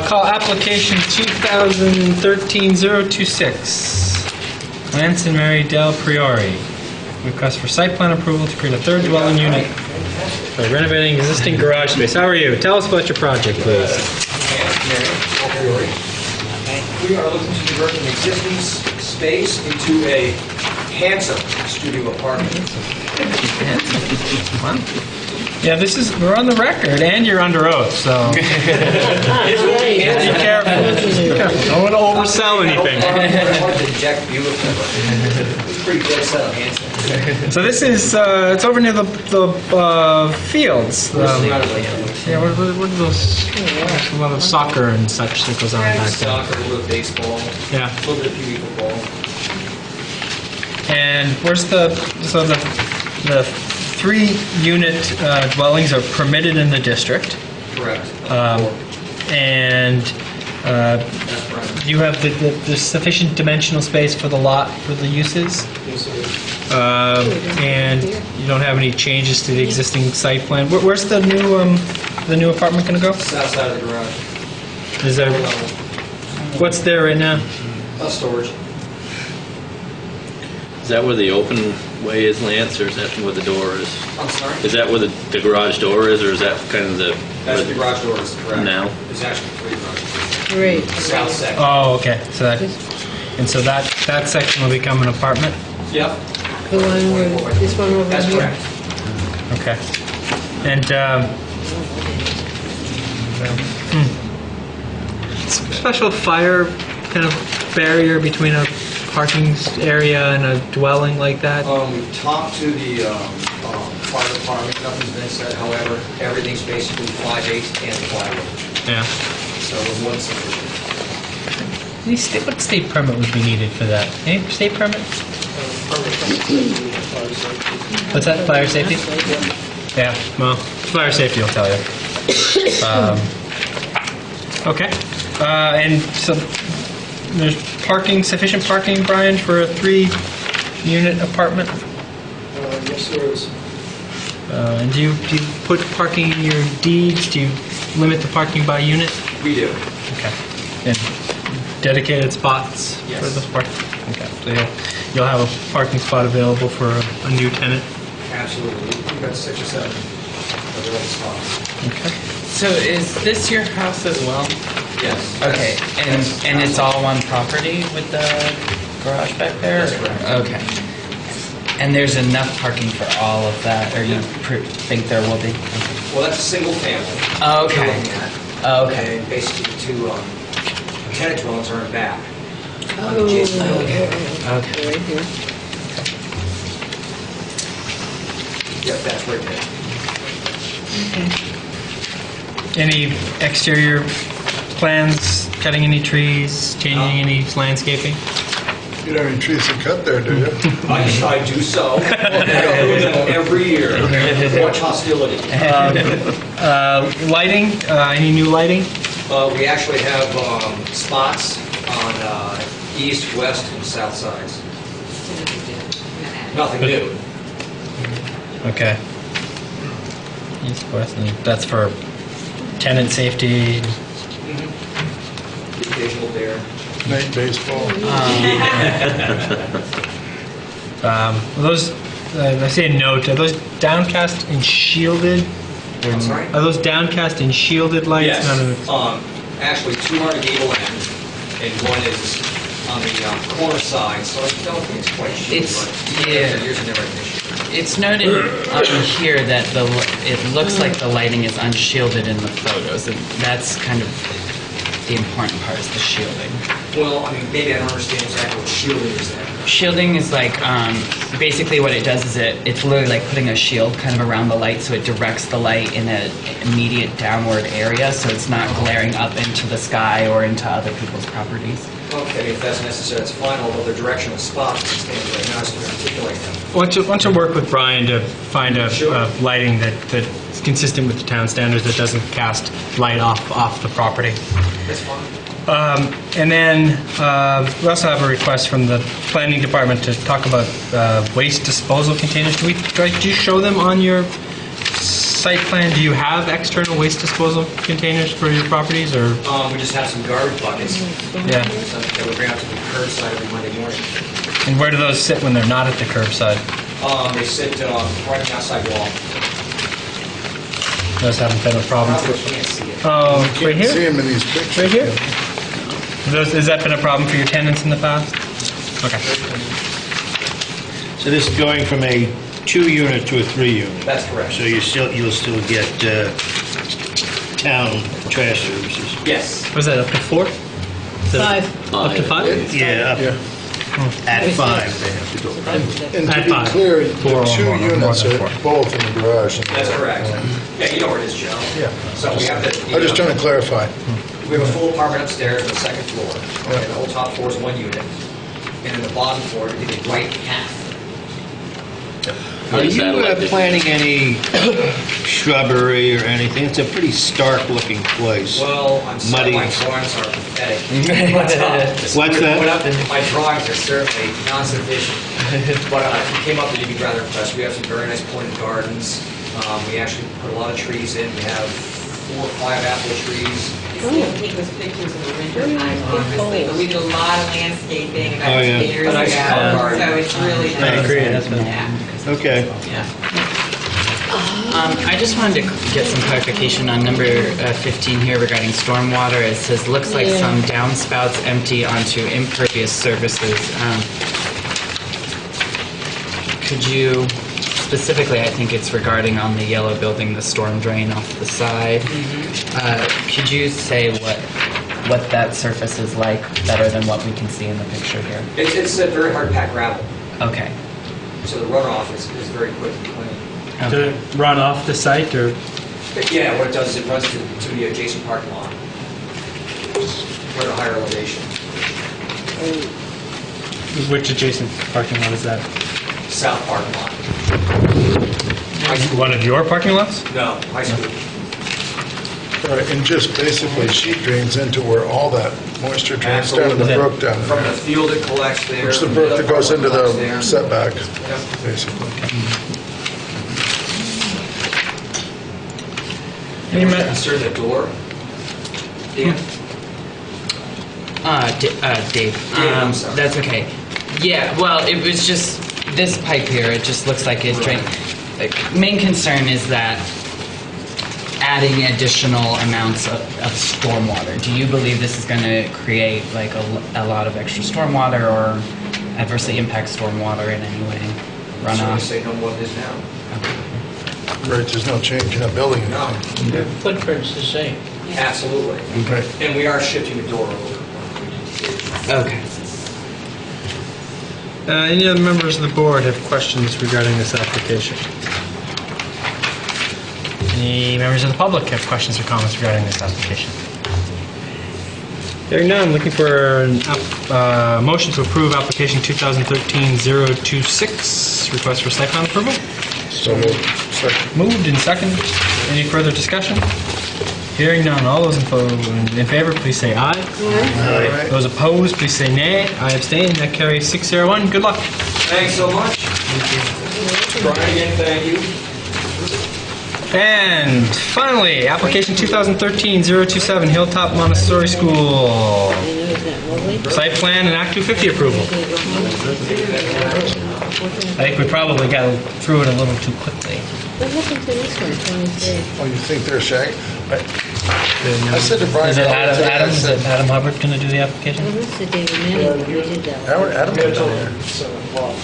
Call application 2013-026. Lance and Mary Del Priori. Request for site plan approval to create a third dwelling unit for renovating existing garage space. How are you? Tell us about your project, please. We are looking to convert an existing space into a handsome studio apartment. Yeah, we're on the record, and you're under oath, so be careful. Don't want to oversell anything. I wanted to inject beautiful, but it's pretty dead set on handsome. So this is, it's over near the fields. Yeah, what are those? There's a lot of soccer and such that goes on back there. Soccer, a little bit of baseball, Yeah. a little bit of PB football. And where's the 3-unit dwellings are permitted in the district. Correct. And you have the sufficient dimensional space for the lot for the uses? Yes, sir. And you don't have any changes to the existing site plan? Where's the new apartment going to go? South side of the garage. Is there? What's there right now? Storage. Is that where the open way is, Lance, or is that where the door is? I'm sorry? Is that where the garage door is, or is that kind of the... That's the garage door, is correct. Now? There's actually 3 garage doors. Great. South section. Oh, okay. So that section will become an apartment? Yep. The one where, this one over That's here? correct. Okay. And special fire kind of barrier between a parking area and a dwelling like that? We've talked to the fire department, nothing's been said, however, everything's basically 5/8 and plywood, Yeah. so it was sufficient. What state permit would be needed for that? Any state permit? What's that? Fire safety? Yeah. Well, fire safety will tell you. Okay. And so there's sufficient parking, Brian, for a 3-unit apartment? Yes, there is. And do you put parking in your deeds? Do you limit the parking by unit? We do. Okay. And dedicated spots Yes. for those parking? Okay. So you'll have a parking spot available for a new tenant? Absolutely. We've got 6 or 7 available spots. Okay. So is this your house as well? Yes. Okay, and it's all one property with the garage back there? That's correct. Okay. And there's enough parking for all of that, or you think there will be? Well, that's a single family. Okay. We're looking at. Okay. And basically the 2 tenant dwellings are in back. Oh, Adjacent building. Okay. right here. Yep, that's right there. Any exterior plans, cutting any trees, changing any landscaping? You don't have any trees to cut there, do you? I do so. Every year. Much hostility. Lighting, any new lighting? We actually have spots on east, west, and south sides. Nothing new. Okay. East, west, and that's for tenant safety. The occasional bear. Night baseball. Those, I say note, are those downcast and shielded? I'm sorry? Are those downcast and shielded lights? Yes. None of Actually, 2 are on the gable end, and 1 is on the corner side, so I don't think it's quite shielded. Yours are never an issue. It's noted on here that it looks like the lighting is unshielded in the photos, and that's kind of the important part, is the shielding. Well, I mean, maybe I don't understand exactly what shielding is there. shielding is like basically what it does is it's literally like putting a shield kind of around the light, so it directs the light in an immediate downward area, so it's not glaring up into the sky or into other people's properties. Okay, if that's necessary, that's fine, although the directional spots stand right now, so we articulate them. Why don't you work with Brian to find a lighting that's consistent with the town standards, that doesn't cast light off the property. That's fine. And then we also have a request from the planning department to talk about waste disposal containers. Do you show them on your site plan? Do you have external waste disposal containers for your properties, or? We just have some garbage buckets. Yeah. That we bring out to the curbside every Monday morning. And where do those sit when they're not at the curbside? They sit right on the outside wall. Those haven't been a problem. You can't see it. Oh, right here? See them in these pictures. Right here? Has that been a problem for your tenants in the past? Okay. So this is going from a 2-unit to a 3-unit? That's correct. So you'll still get town trash services? Yes. Was that up to 4? 5. Up to 5? Yeah, at 5 they have to go. And At to be 5. clear, the 4 or 2 more, units more are than 4. both in the garage. That's correct. Yeah, you know where it is, Joe. Yeah. So we have the... I'm just trying to clarify. We have a full apartment upstairs on the second floor. Okay, the whole top floor is 1 unit. And then the bottom floor, we did right half. Are you planting any shrubbery or anything? It's a pretty stark-looking place. Well, I'm sorry, Muddy. my drawings are pathetic. What's that? My drawings are certainly non-sufficient. But if you came up, you'd be rather impressed. We have some very nice pointed gardens. We actually put a lot of trees in. We have 4 or 5 apple trees. You see him take those pictures in the winter time, honestly, but we did a lot of landscaping about 2 years A ago, nice color garden. so it's really I nice. agree. Yeah. Okay. Yeah. I just wanted to get some clarification on number 15 here regarding stormwater. It says, looks like some downspouts empty onto impervious surfaces. Could you, specifically, I think it's regarding on the yellow building, the storm drain off the side. Could you say what that surface is like better than what we can see in the picture here? It's a very hard packed gravel. Okay. So the runoff is very quick and clean. Did it run off the site, or? Yeah, what it does is it runs to the adjacent parking lot. We're at a higher elevation. Which adjacent parking lot is that? South parking lot. One of your parking lots? No, high school. All right, and just basically sheet drains into where all that moisture drains down to the brook down From there. the field it collects there. Which the from brook other that goes park into collects the there. setback, Yep. basically. Any concern the door? Dan? Dave. I'm sorry. That's okay. Yeah, well, it was just this pipe here. It just looks like it drained. Main concern is that adding additional amounts of stormwater. Do you believe this is going to create like a lot of extra stormwater or adversely impact stormwater in any way? So we Runoff? say no more than this now. Right, there's no change in a building. No. Your footprint's the same. Absolutely. Right. And we are shifting the door over. Okay. Any other members of the board have questions regarding this application? Any members of the public have questions or comments regarding this application? Hearing none, looking for a motion to approve application 2013-026, request for site plan approval. So moved. Second. Moved and second. Any further discussion? Hearing none, all those in favor, please say aye. Aye. Those opposed, please say nay. I abstain. That carries 601. Good luck. Thanks so much. Brian, again, thank you. And finally, application 2013-027, Hilltop Montessori School. Site plan and Act 250 approval. I think we probably got through it a little too quickly. What happened to this one, 23? Oh, you think they're shaggy? I said to Brian... Is it Adam Hubbard going to do the application? Oh, that's the David Manning who did that. Adam was down there. 7 o'clock.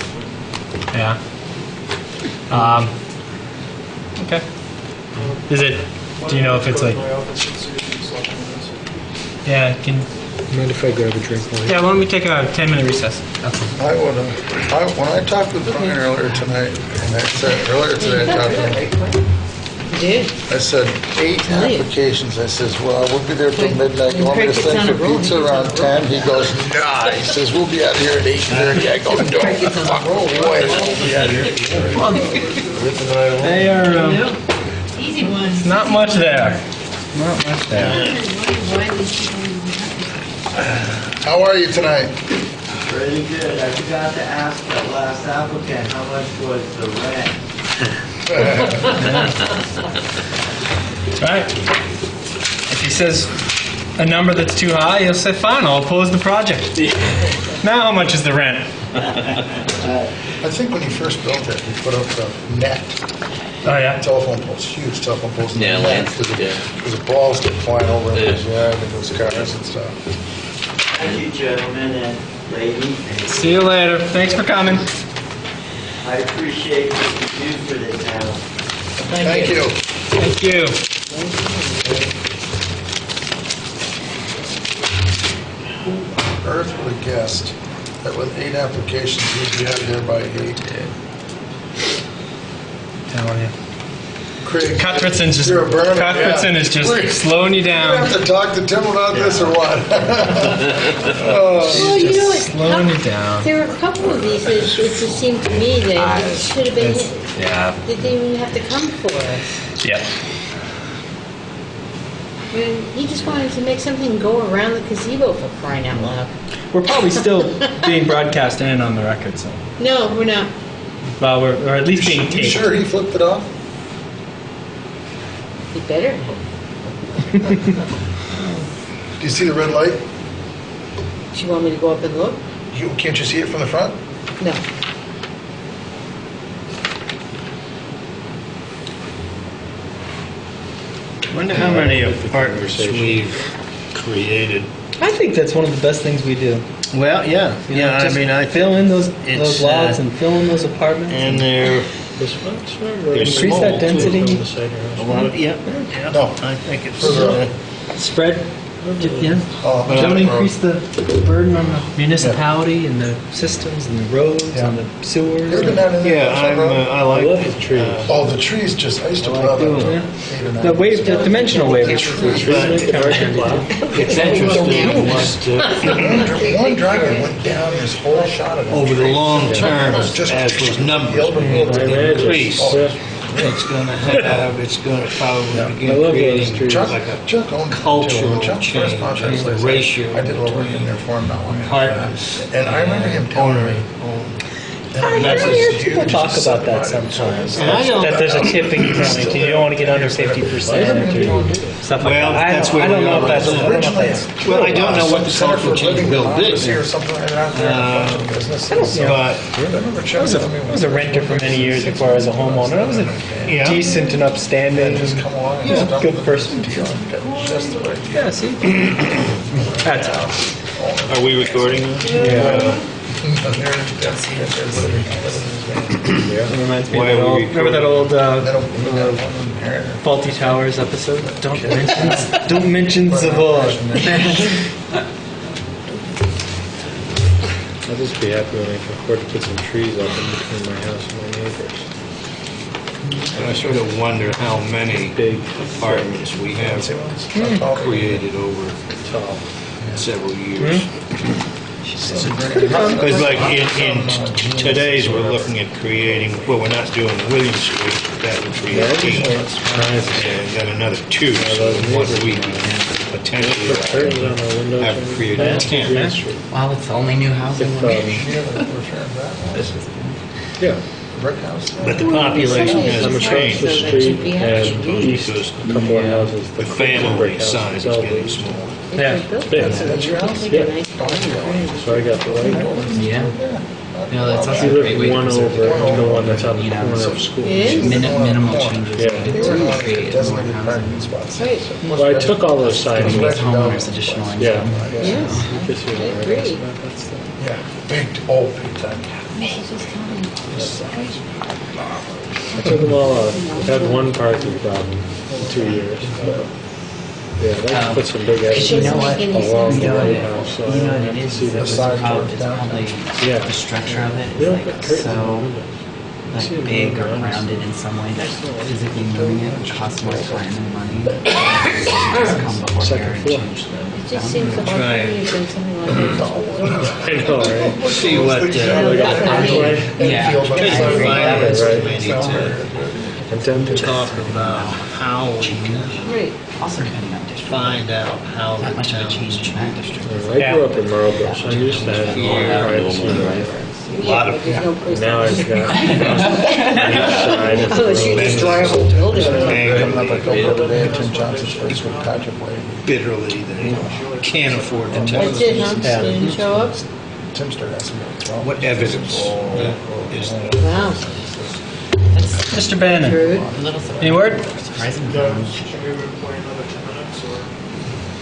Yeah. Okay. Is it, do you know if it's like, My office and see if he's looking at this. yeah, can Mind if I grab a drink while Yeah, why don't we take a 10-minute recess? I would, when I talked with Brian earlier tonight, and I said, earlier today, I talked to him, You did? I said, 8 applications. I says, well, we'll be there till midnight. You want me to send for pizza around 10? He goes, nah. He says, we'll be out of here at 8:30. I go, no, fuck, boy, we'll be out of here at 8:30. They are, Easy one. not much there. Not much there. How are you tonight? Pretty good. I forgot to ask that last applicant, how much was the rent? That's right. If he says a number that's too high, he'll say, fine, I'll oppose the project. Now how much is the rent? I think when he first built it, he put up the net. Oh, yeah? Telephone poles, huge telephone poles. in the Yeah, net, land- Because the balls get flying over in his yard and those cars and stuff. Thank you, gentlemen and lady. See you later. Thanks for coming. I appreciate what you do for the town. Thank you. Thank you. Who on earth would have guessed that with 8 applications, he'd be out here by 8? Telling you. Craig, Cuthbertson's just, you're a burner. Cuthbertson is just Craig, slowing you You down. have to talk to Tim about this or what? Well, you know what? Slowing you down. There were a couple of these that it just seemed to me that it should have been, Yeah. that they didn't even have to come for us. Yeah. I mean, he just wanted to make something go around the gazebo for crying out loud. We're probably still being broadcast and on the record, so. No, we're not. Well, we're at least being You taped. sure he flipped it off? He better. Do you see the red light? Do you want me to go up and look? Can't you see it from the front? No. Wonder how many apartments we've created. I think that's one of the best things we do. Well, yeah, You know, yeah. I just mean, I fill in those it's, lots and fill in those apartments. and they're Increase small, that density. a lot of yeah. No. I think it's Spread. Yeah. Oh, Don't yeah. increase the burden on the municipality and the systems and the roads and the sewers. You ever been down in there? yeah. I like the trees. Oh, the trees just, I used to love doing it. it. The wave, the dimensional wave. It's interesting One driveway went down this whole shot of it. over the long term as Just- those numbers increase. It's going to probably begin creating Chuck, like a Chuck owned cultural Chuck's first change contract in the place, ratio I did a little work in there for him not long after Apartments. that. And I remember him telling me. I hear people talk about that sometimes. And I don't- That there's a tipping point. You don't want to get under 50% or stuff like Well, that. that's I where don't we know are. if that's. I don't know if that's. Well, I don't know what the cultural change will be, Or something like that there, a bunch of businesses. Yeah. but I remember Chuck telling me. I was a renter for many years before I was a homeowner. I was a Yeah. decent and upstanding, Just come along and yeah, stumble good the person. deal. Just the right deal. Yeah, see? That's all. are we recording now? Yeah. Reminds me Why of that are we old, remember that old That'll- Faulty Towers episode? Don't mention Zavor. I'll just be happy when I can afford to put some trees up in between my house and my neighbors. And I sort of wonder how many Big apartments we have created over several years. Because like in today's, we're looking at creating, well, we're not doing William Street, that would be 18. And then another 2, so in 1 week we can potentially have created 10. Wow, it's the only new housing. Yeah. But the population I'm hasn't across changed. the street and east, Because a couple more houses. the family size is getting smaller. Yeah. That's your house? Yeah. So I got the right one. Yeah. No, that's You also a live great way to one preserve over the the one that's on the you know, corner of school. It is? minimal changes Yeah. needed to create more housing. Right. Well, I took all those signs. Giving these homeowners additional income. Yeah. Yes. Just so you know, I agree. that stuff. Yeah, big time. I took them all out. I've had one parking problem in 2 years. Yeah, that put some big Because you know what? along You the know road what? now, so You know I what have it to is? see It's that. probably the structure of it is like so like big or rounded in some way that physically moving it would cost more time and money. Just come before here and change the. It just seems a lot Try better it. than something like that. I know, right? See what, Like a pathway? Yeah. And then to talk about how we can Right. Also depending on district. find out how Not the much of a town change in that district. I grew up in Marlboro, so I'm used to having more privacy. a lot of There's no place. Now I've got on each side of the Unless you road. just drive a whole building. Coming up, I go over there, Tim Johnson's first with Patrick Way. bitterly they can't afford to tell That's it, huh? us. They didn't show up? Tim started asking me what's wrong. What evidence is there? Wow. Mr. Bannon, Rude. A little any word? surprising. Should we wait another 10 minutes, or?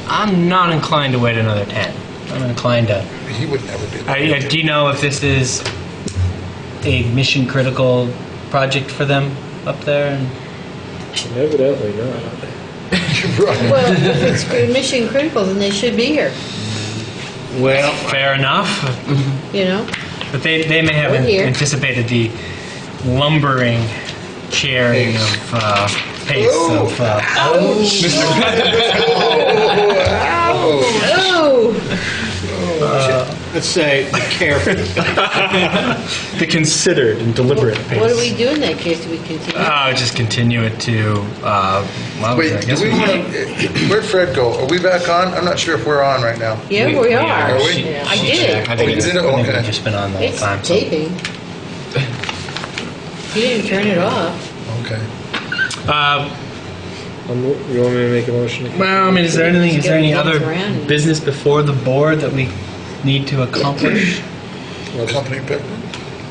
I'm not inclined to wait another 10. I'm inclined to. He would never do that. Do you know if this is a mission critical project for them up there? And Evidently not. Well, if it's mission critical, then they should be here, Well, fair enough, you know? but they may have We're here. anticipated the lumbering sharing of pace of Oh! let's say be careful. the considered and deliberate pace. What do we do in that case? Do we continue? Just continue it to, well, Wait, I guess do we want to, where'd Fred go? Are we back on? I'm not sure if we're on right now. Yeah, we are. Are we? I did. I think Oh, it's you did it? I think Okay. we've just been on the whole It's time. So. taping. You didn't turn it off. Okay. You want me to make a motion? Well, I mean, is there any other Around. business before the board that we need to accomplish? Company picnic?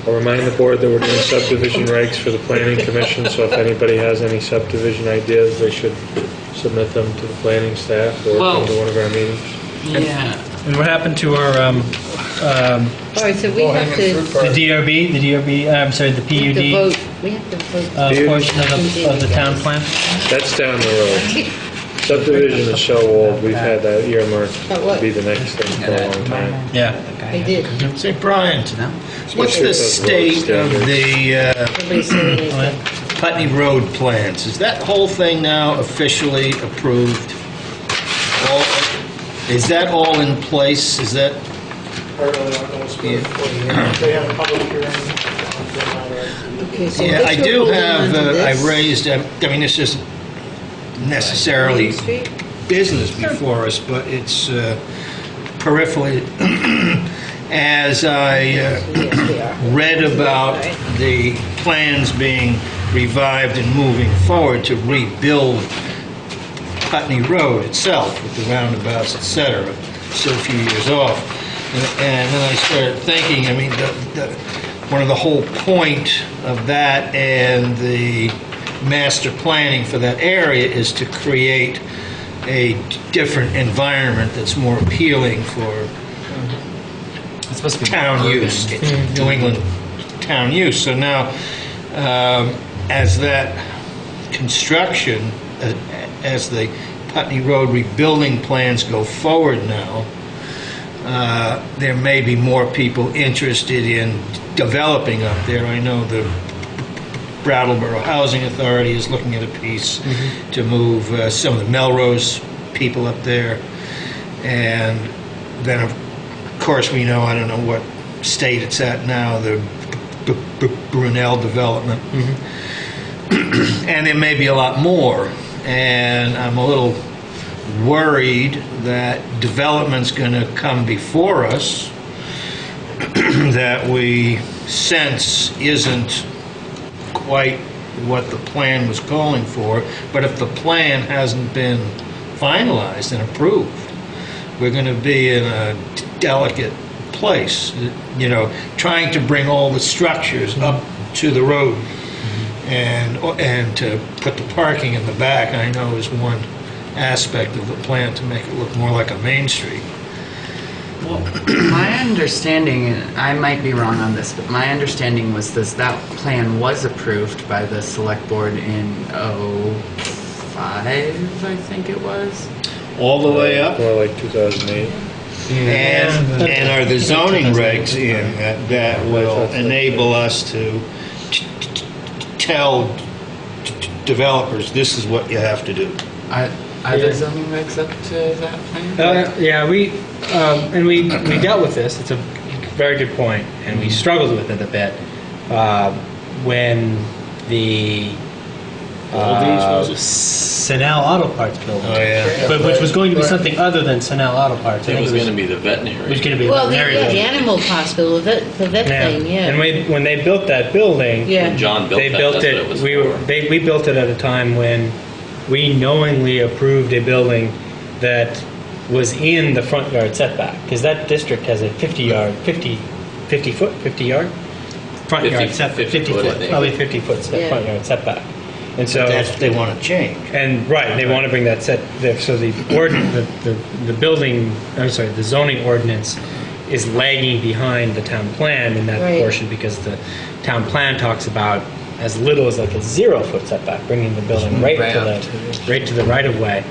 I'll remind the board that we're doing subdivision regs for the planning commission, so if anybody has any subdivision ideas, they should submit them to the planning staff or come to one of our meetings. Yeah. And what happened to our All right, so we have to, the DRB? I'm sorry, the we have to PUD vote. We have to vote. portion of the town plan? That's down the road. Subdivision is so old, we've had that earmarked But what? to be the next thing for a long time. Yeah. I did. Say, Brian, what's the state of the Nobody's saying anything. Putney Road plans? Is that whole thing now officially approved? Is that all in place? Is that, I really don't know what's going on. They have a public hearing on the matter. Okay, so yeah, I guess we're do holding have, on to this. I raised, I mean, this isn't necessarily Main Street? business before us, but it's peripherally, as I Yes, we are. read about the plans being revived and moving forward to rebuild Putney Road itself with the roundabouts, et cetera, still a few years off. And then I started thinking, I mean, one of the whole point of that and the master planning for that area is to create a different environment that's more appealing for It's supposed to be town urban. use, New England town use. So now, as that construction, as the Putney Road rebuilding plans go forward now, there may be more people interested in developing up there. I know the Brattleboro Housing Authority is looking at a piece to move some of the Melrose people up there. And then, of course, we know, I don't know what state it's at now, the Brunel development. And there may be a lot more. And I'm a little worried that development's going to come before us that we sense isn't quite what the plan was calling for. But if the plan hasn't been finalized and approved, we're going to be in a delicate place, you know, trying to bring all the structures up to the road and to put the parking in the back, I know, is one aspect of the plan to make it look more like a main street. Well, my understanding, and I might be wrong on this, but my understanding was that plan was approved by the select board in I think it was. All the way up? More like 2008. And are the zoning regs in that will enable us to tell developers, this is what you have to do? Are the zoning regs up to that plan? Yeah, we dealt with this. It's a very good point, and we struggled with it a bit when the Sanel Auto Parts building, but which was going to be something other than Sanel Auto Parts. It was going to be the veterinary. It was going to be Well, veterinary. the animal hospital, the vet thing, yeah. And when they built that building, Yeah. John built they that, built that's it. what it was We were for. we built it at a time when we knowingly approved a building that was in the front yard setback, because that district has a 50 yard front 50 yard setback, 50 foot, I foot, think. probably 50 foot front yard setback. And so That's what they want to change. And right, they want to bring that so the building, I'm sorry, the zoning ordinance is lagging behind the town plan in that Right. portion, because the town plan talks about as little as like a 0 foot setback, bringing the building right to the right of way,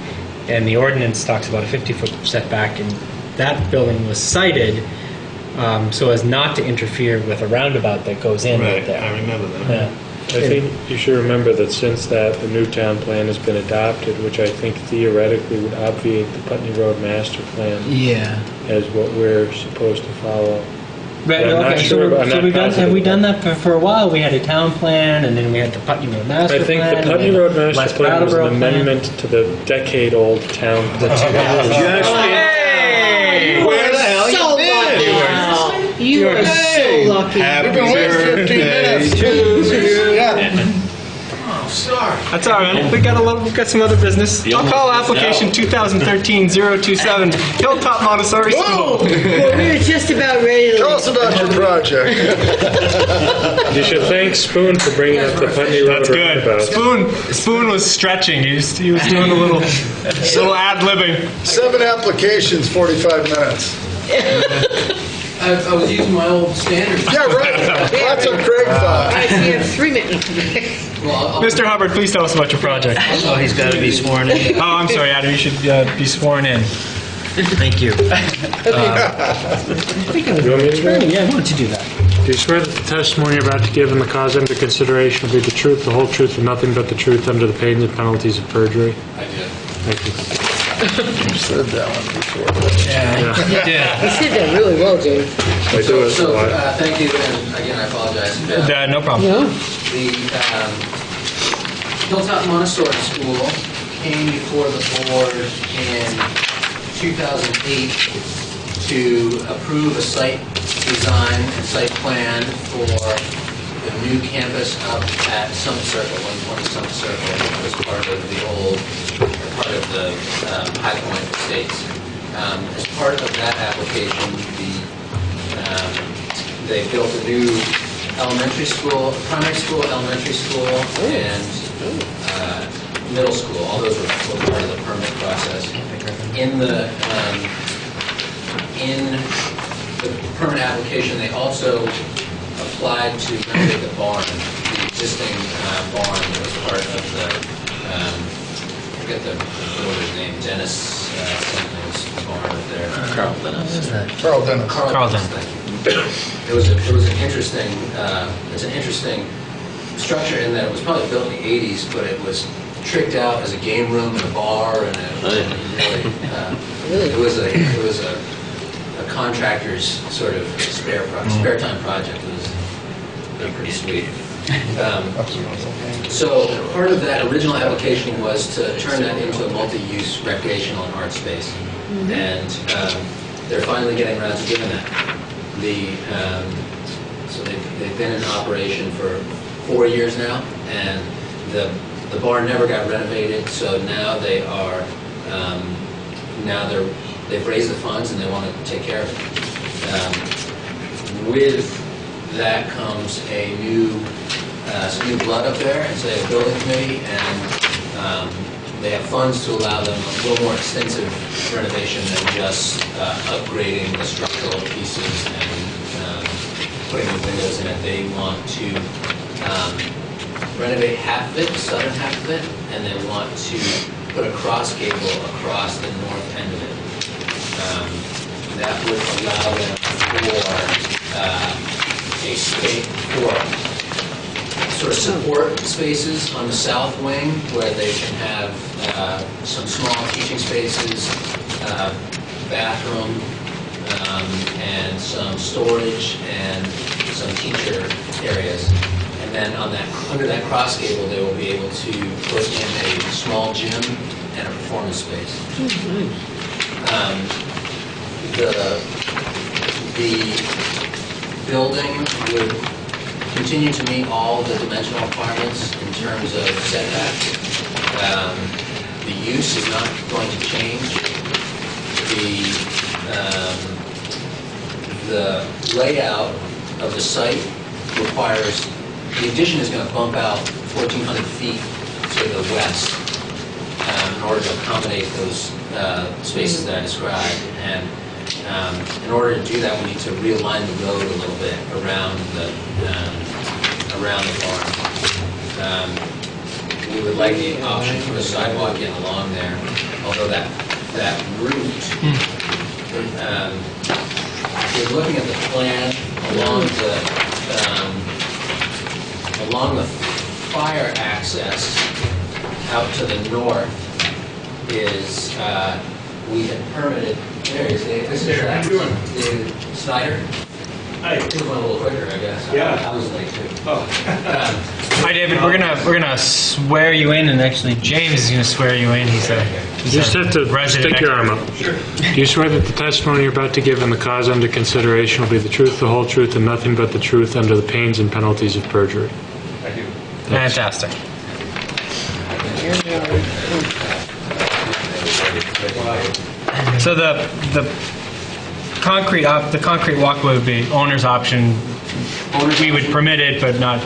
and the ordinance talks about a 50 foot setback, and that building was cited so as not to interfere with a roundabout that goes in right there. I remember that. Yeah. I think you should remember that since that, the new town plan has been adopted, which I think theoretically would obviate the Putney Road master plan Yeah. as what we're supposed to follow. Right, I'm not okay, sure, so I'm not have we positive done about that for a while? We had a town plan, and then we had the Putney Road master I think plan. the and Putney then Road West master plan was an Brattleboro plan. amendment to the decade-old town plan. Hey! Where the hell So you been? lucky. You are so lucky. Happy We've been waiting 15 minutes. Oh, sorry. That's all right. We've got some other business. You I'll call almost missed application 2013-027 Hilltop Montessori School. Well, we were just about ready to. Tell us about your project. You should thank Spoon for bringing up the Putney Road That's good. roundabout. Spoon was stretching. He was doing a little ad-libbing. 7 applications, 45 minutes. I was using my old standard. Yeah, right. That's what Craig All thought. right, so you have 3 minutes. Well, Mr. Hubbard, please tell us about your project. Oh, he's got to be sworn in. Oh, I'm sorry, Adam. You should be sworn in. Thank you. You want me to do it? Yeah, why don't you do that? Do you swear that the testimony you're about to give and the cause under consideration will be the truth, the whole truth, and nothing but the truth under the pain and penalties of perjury? I did. Thank you. You said that one before. Yeah. You said that really well, Dave. I do it a So, lot. thank you, and again, I apologize. No problem. No? The Hilltop Montessori School came before the board in 2008 to approve a site design and site plan for the new campus up at Summit Circle, 120 Summit Circle, which was part of the old, part of the High Point Estates. As part of that application, they built a new elementary school, primary school, elementary school, and middle school. All those were part of the permit process. In the permit application, they also applied to renovate the barn, the existing barn that was part of the, I forget the builder's name, Dennis something's barn up there. Carl Dennis. Carl Dennis. Carl Dennis. Thank you. It was an interesting, it's an interesting structure in that it was probably built in the 80s, but it was tricked out as a game room and a bar, and it was a contractor's sort of spare time project. It was pretty sweet. So part of that original application was to turn that into a multi-use recreational and art space, and they're finally getting around to doing that. So they've been in operation for 4 years now, and the barn never got renovated. So now they've raised the funds and they want to take care of it. With that comes some new blood up there, and so they have a building committee, and they have funds to allow them a little more extensive renovation than just upgrading the structural pieces and putting the windows in it. They want to renovate half of it, the southern half of it, and they want to put a cross gable across the north end of it. That would allow them for a space for sort of support spaces on the south wing where they can have some small teaching spaces, bathroom, and some storage and some teacher areas. And then on that, under that cross gable, they will be able to put in a small gym and a performance space. The building would continue to meet all the dimensional requirements in terms of setback. The use is not going to change. The layout of the site requires, the addition is going to bump out 1,400 feet to the west in order to accommodate those spaces that I described. And in order to do that, we need to realign the road a little bit around the barn. We would like the option for a sidewalk in along there, although that route, if you're looking at the plan along the fire access out to the north is, we had permitted, there he is, Dave. This is David Snyder. Hi. He went a little quicker, I guess. Yeah. I was late too. Oh. Hi, David. We're gonna swear you in, and actually James is gonna swear you in. He's You just have to stick your arm up. Sure. Do you swear that the testimony you're about to give and the cause under consideration will be the truth, the whole truth, and nothing but the truth under the pains and penalties of perjury? I do. Fantastic. So the concrete walkway would be owner's option. We would permit it, but not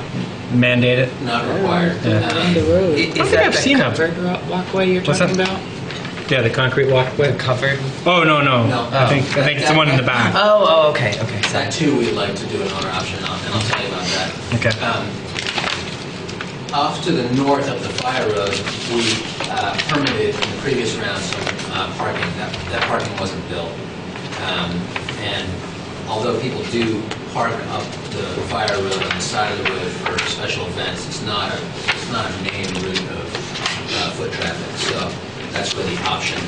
mandate it. Not required. On the road. I don't think I've seen a covered walkway you're What's talking that? about? Yeah, the concrete walkway. Covered? Oh no. No. I think it's the one in the back. Oh, okay. That too, we'd like to do an owner option on, and I'll tell you about that. Okay. Off to the north of the fire road, we permitted in the previous round some parking. That parking wasn't built. And although people do park up the fire road on the side of the road for special events, it's not a main route of foot traffic. So that's where the option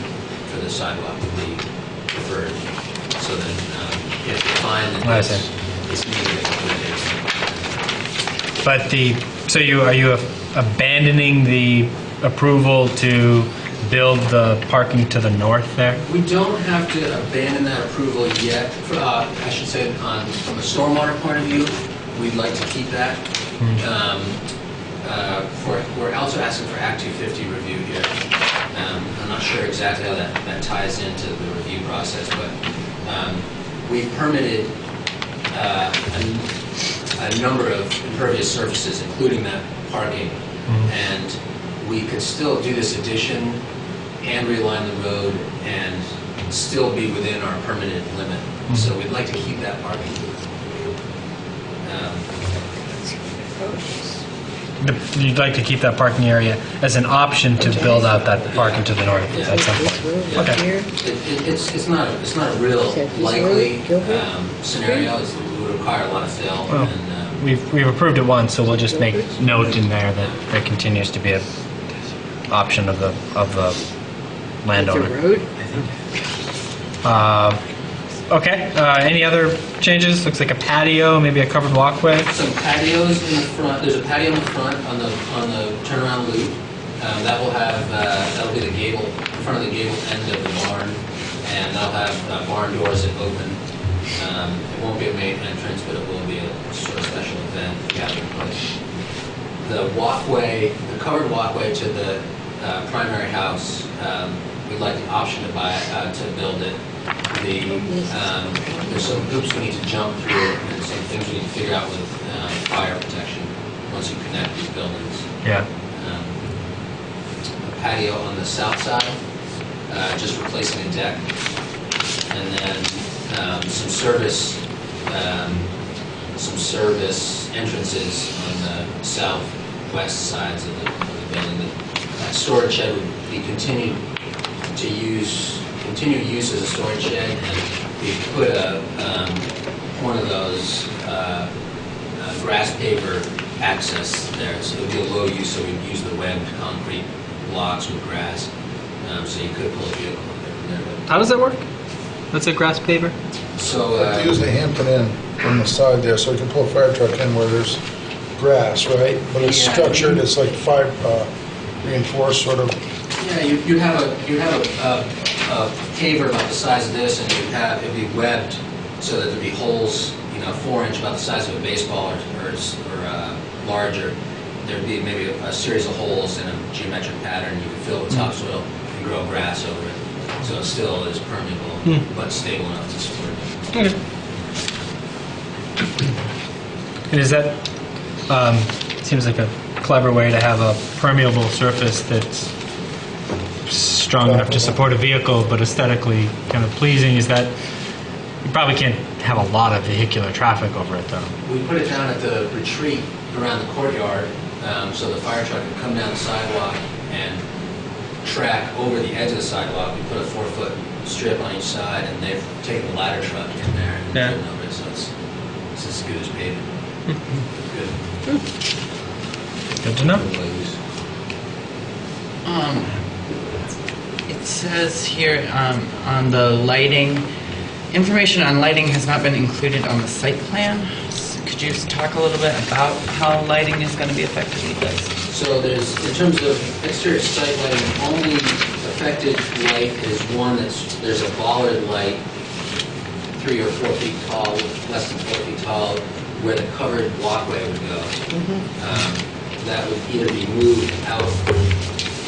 for the sidewalk would be preferred. So that if you find that it's needed, But are you abandoning the approval to build the parking to the north there? we don't have to abandon that approval yet. I should say, from a stormwater point of view, we'd like to keep that. We're also asking for Act 250 review here. I'm not sure exactly how that ties into the review process, but we've permitted a number of impervious surfaces, including that parking, and we could still do this addition and realign the road and still be within our permitted limit. So we'd like to keep that parking. You'd like to keep that parking area as an option to build out that parking to the north at some point. Okay. It's not a real likely scenario. It would require a lot of fill. Well, we've approved it once, so we'll just make note in there that there continues to be an option of the landowner. road? Okay. Any other changes? Looks like a patio, maybe a covered walkway. Some patios in the front. There's a patio in the front on the turnaround loop. That'll be the gable, in front of the gable end of the barn, and that'll have barn doors that open. It won't be a main entrance, but it will be a sort of special event gathering place. The walkway, the covered walkway to the primary house, we'd like the option to build it. There's some hoops we need to jump through and some things we need to figure out with fire protection once you connect these buildings. Yeah. A patio on the south side, just replacing a deck, and then some service entrances on the south west sides of the building. That storage shed would be continued use as a storage shed, and we put one of those grass paver access there, so it would be a low use, so we'd use the webbed concrete blocks with grass, so you could pull a vehicle up there from there. How does that work? What's a grass paver? So They usually Hampton in from the side there, so you can pull a fire truck in where there's grass, right? But it's Yeah. structured, it's like reinforced sort of. yeah, you'd have a paver about the size of this, and it'd be webbed so that there'd be holes, 4-inch, about the size of a baseball or larger. There'd be maybe a series of holes in a geometric pattern. You could fill it with topsoil and grow grass over it, so it still is permeable but stable enough to support it. Okay. And is that, seems like a clever way to have a permeable surface that's strong enough to support a vehicle, but aesthetically kind of pleasing. Is that, you probably can't have a lot of vehicular traffic over it, though. We put it down at the retreat around the courtyard, so the fire truck could come down the sidewalk and track over the edge of the sidewalk. We put a 4-foot strip on each side, and they've taken the ladder truck in there and driven over it, so it's as good as pavement. Good. Good to know. It says here on the lighting, information on lighting has not been included on the site plan. Could you talk a little bit about how lighting is going to be affected with this? So there's, in terms of exterior site lighting, only affected light is one there's a bollard light 3 or 4 feet tall, less than 4 feet tall, where the covered walkway would go. That would either be moved out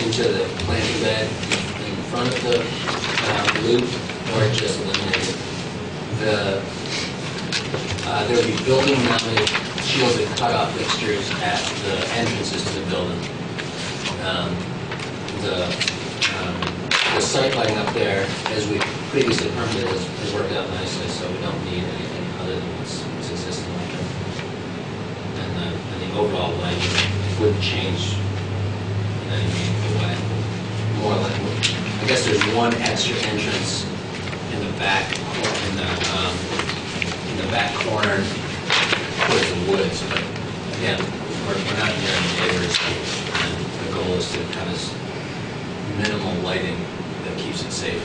into the planting bed in front of the loop, or just eliminated. There would be building-mounted shielded cutoff fixtures at the entrances to the building. The site lighting up there, as we previously permitted, has worked out nicely, so we don't need anything other than what's existing up there. And the overall lighting wouldn't change in any meaningful way. More like, I guess there's one extra entrance in the back, in the back corner towards the woods, but again, we're not near any neighbors, and the goal is to have as minimal lighting that keeps it safe.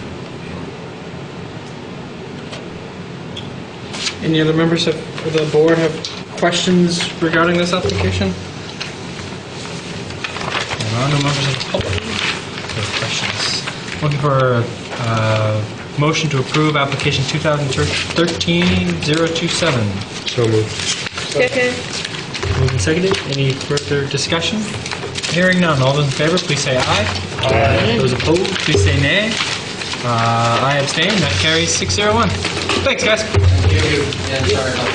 Any other members of the board have questions regarding this application? No members of the public have questions. Looking for a motion to approve application 2013-027. So moved. Second. Moved and seconded. Any further discussion? Hearing none. All those in favor, please say aye. Aye. Those opposed, please say nay. I abstain. That carries 601. Thanks, guys. Thank you, and sorry about the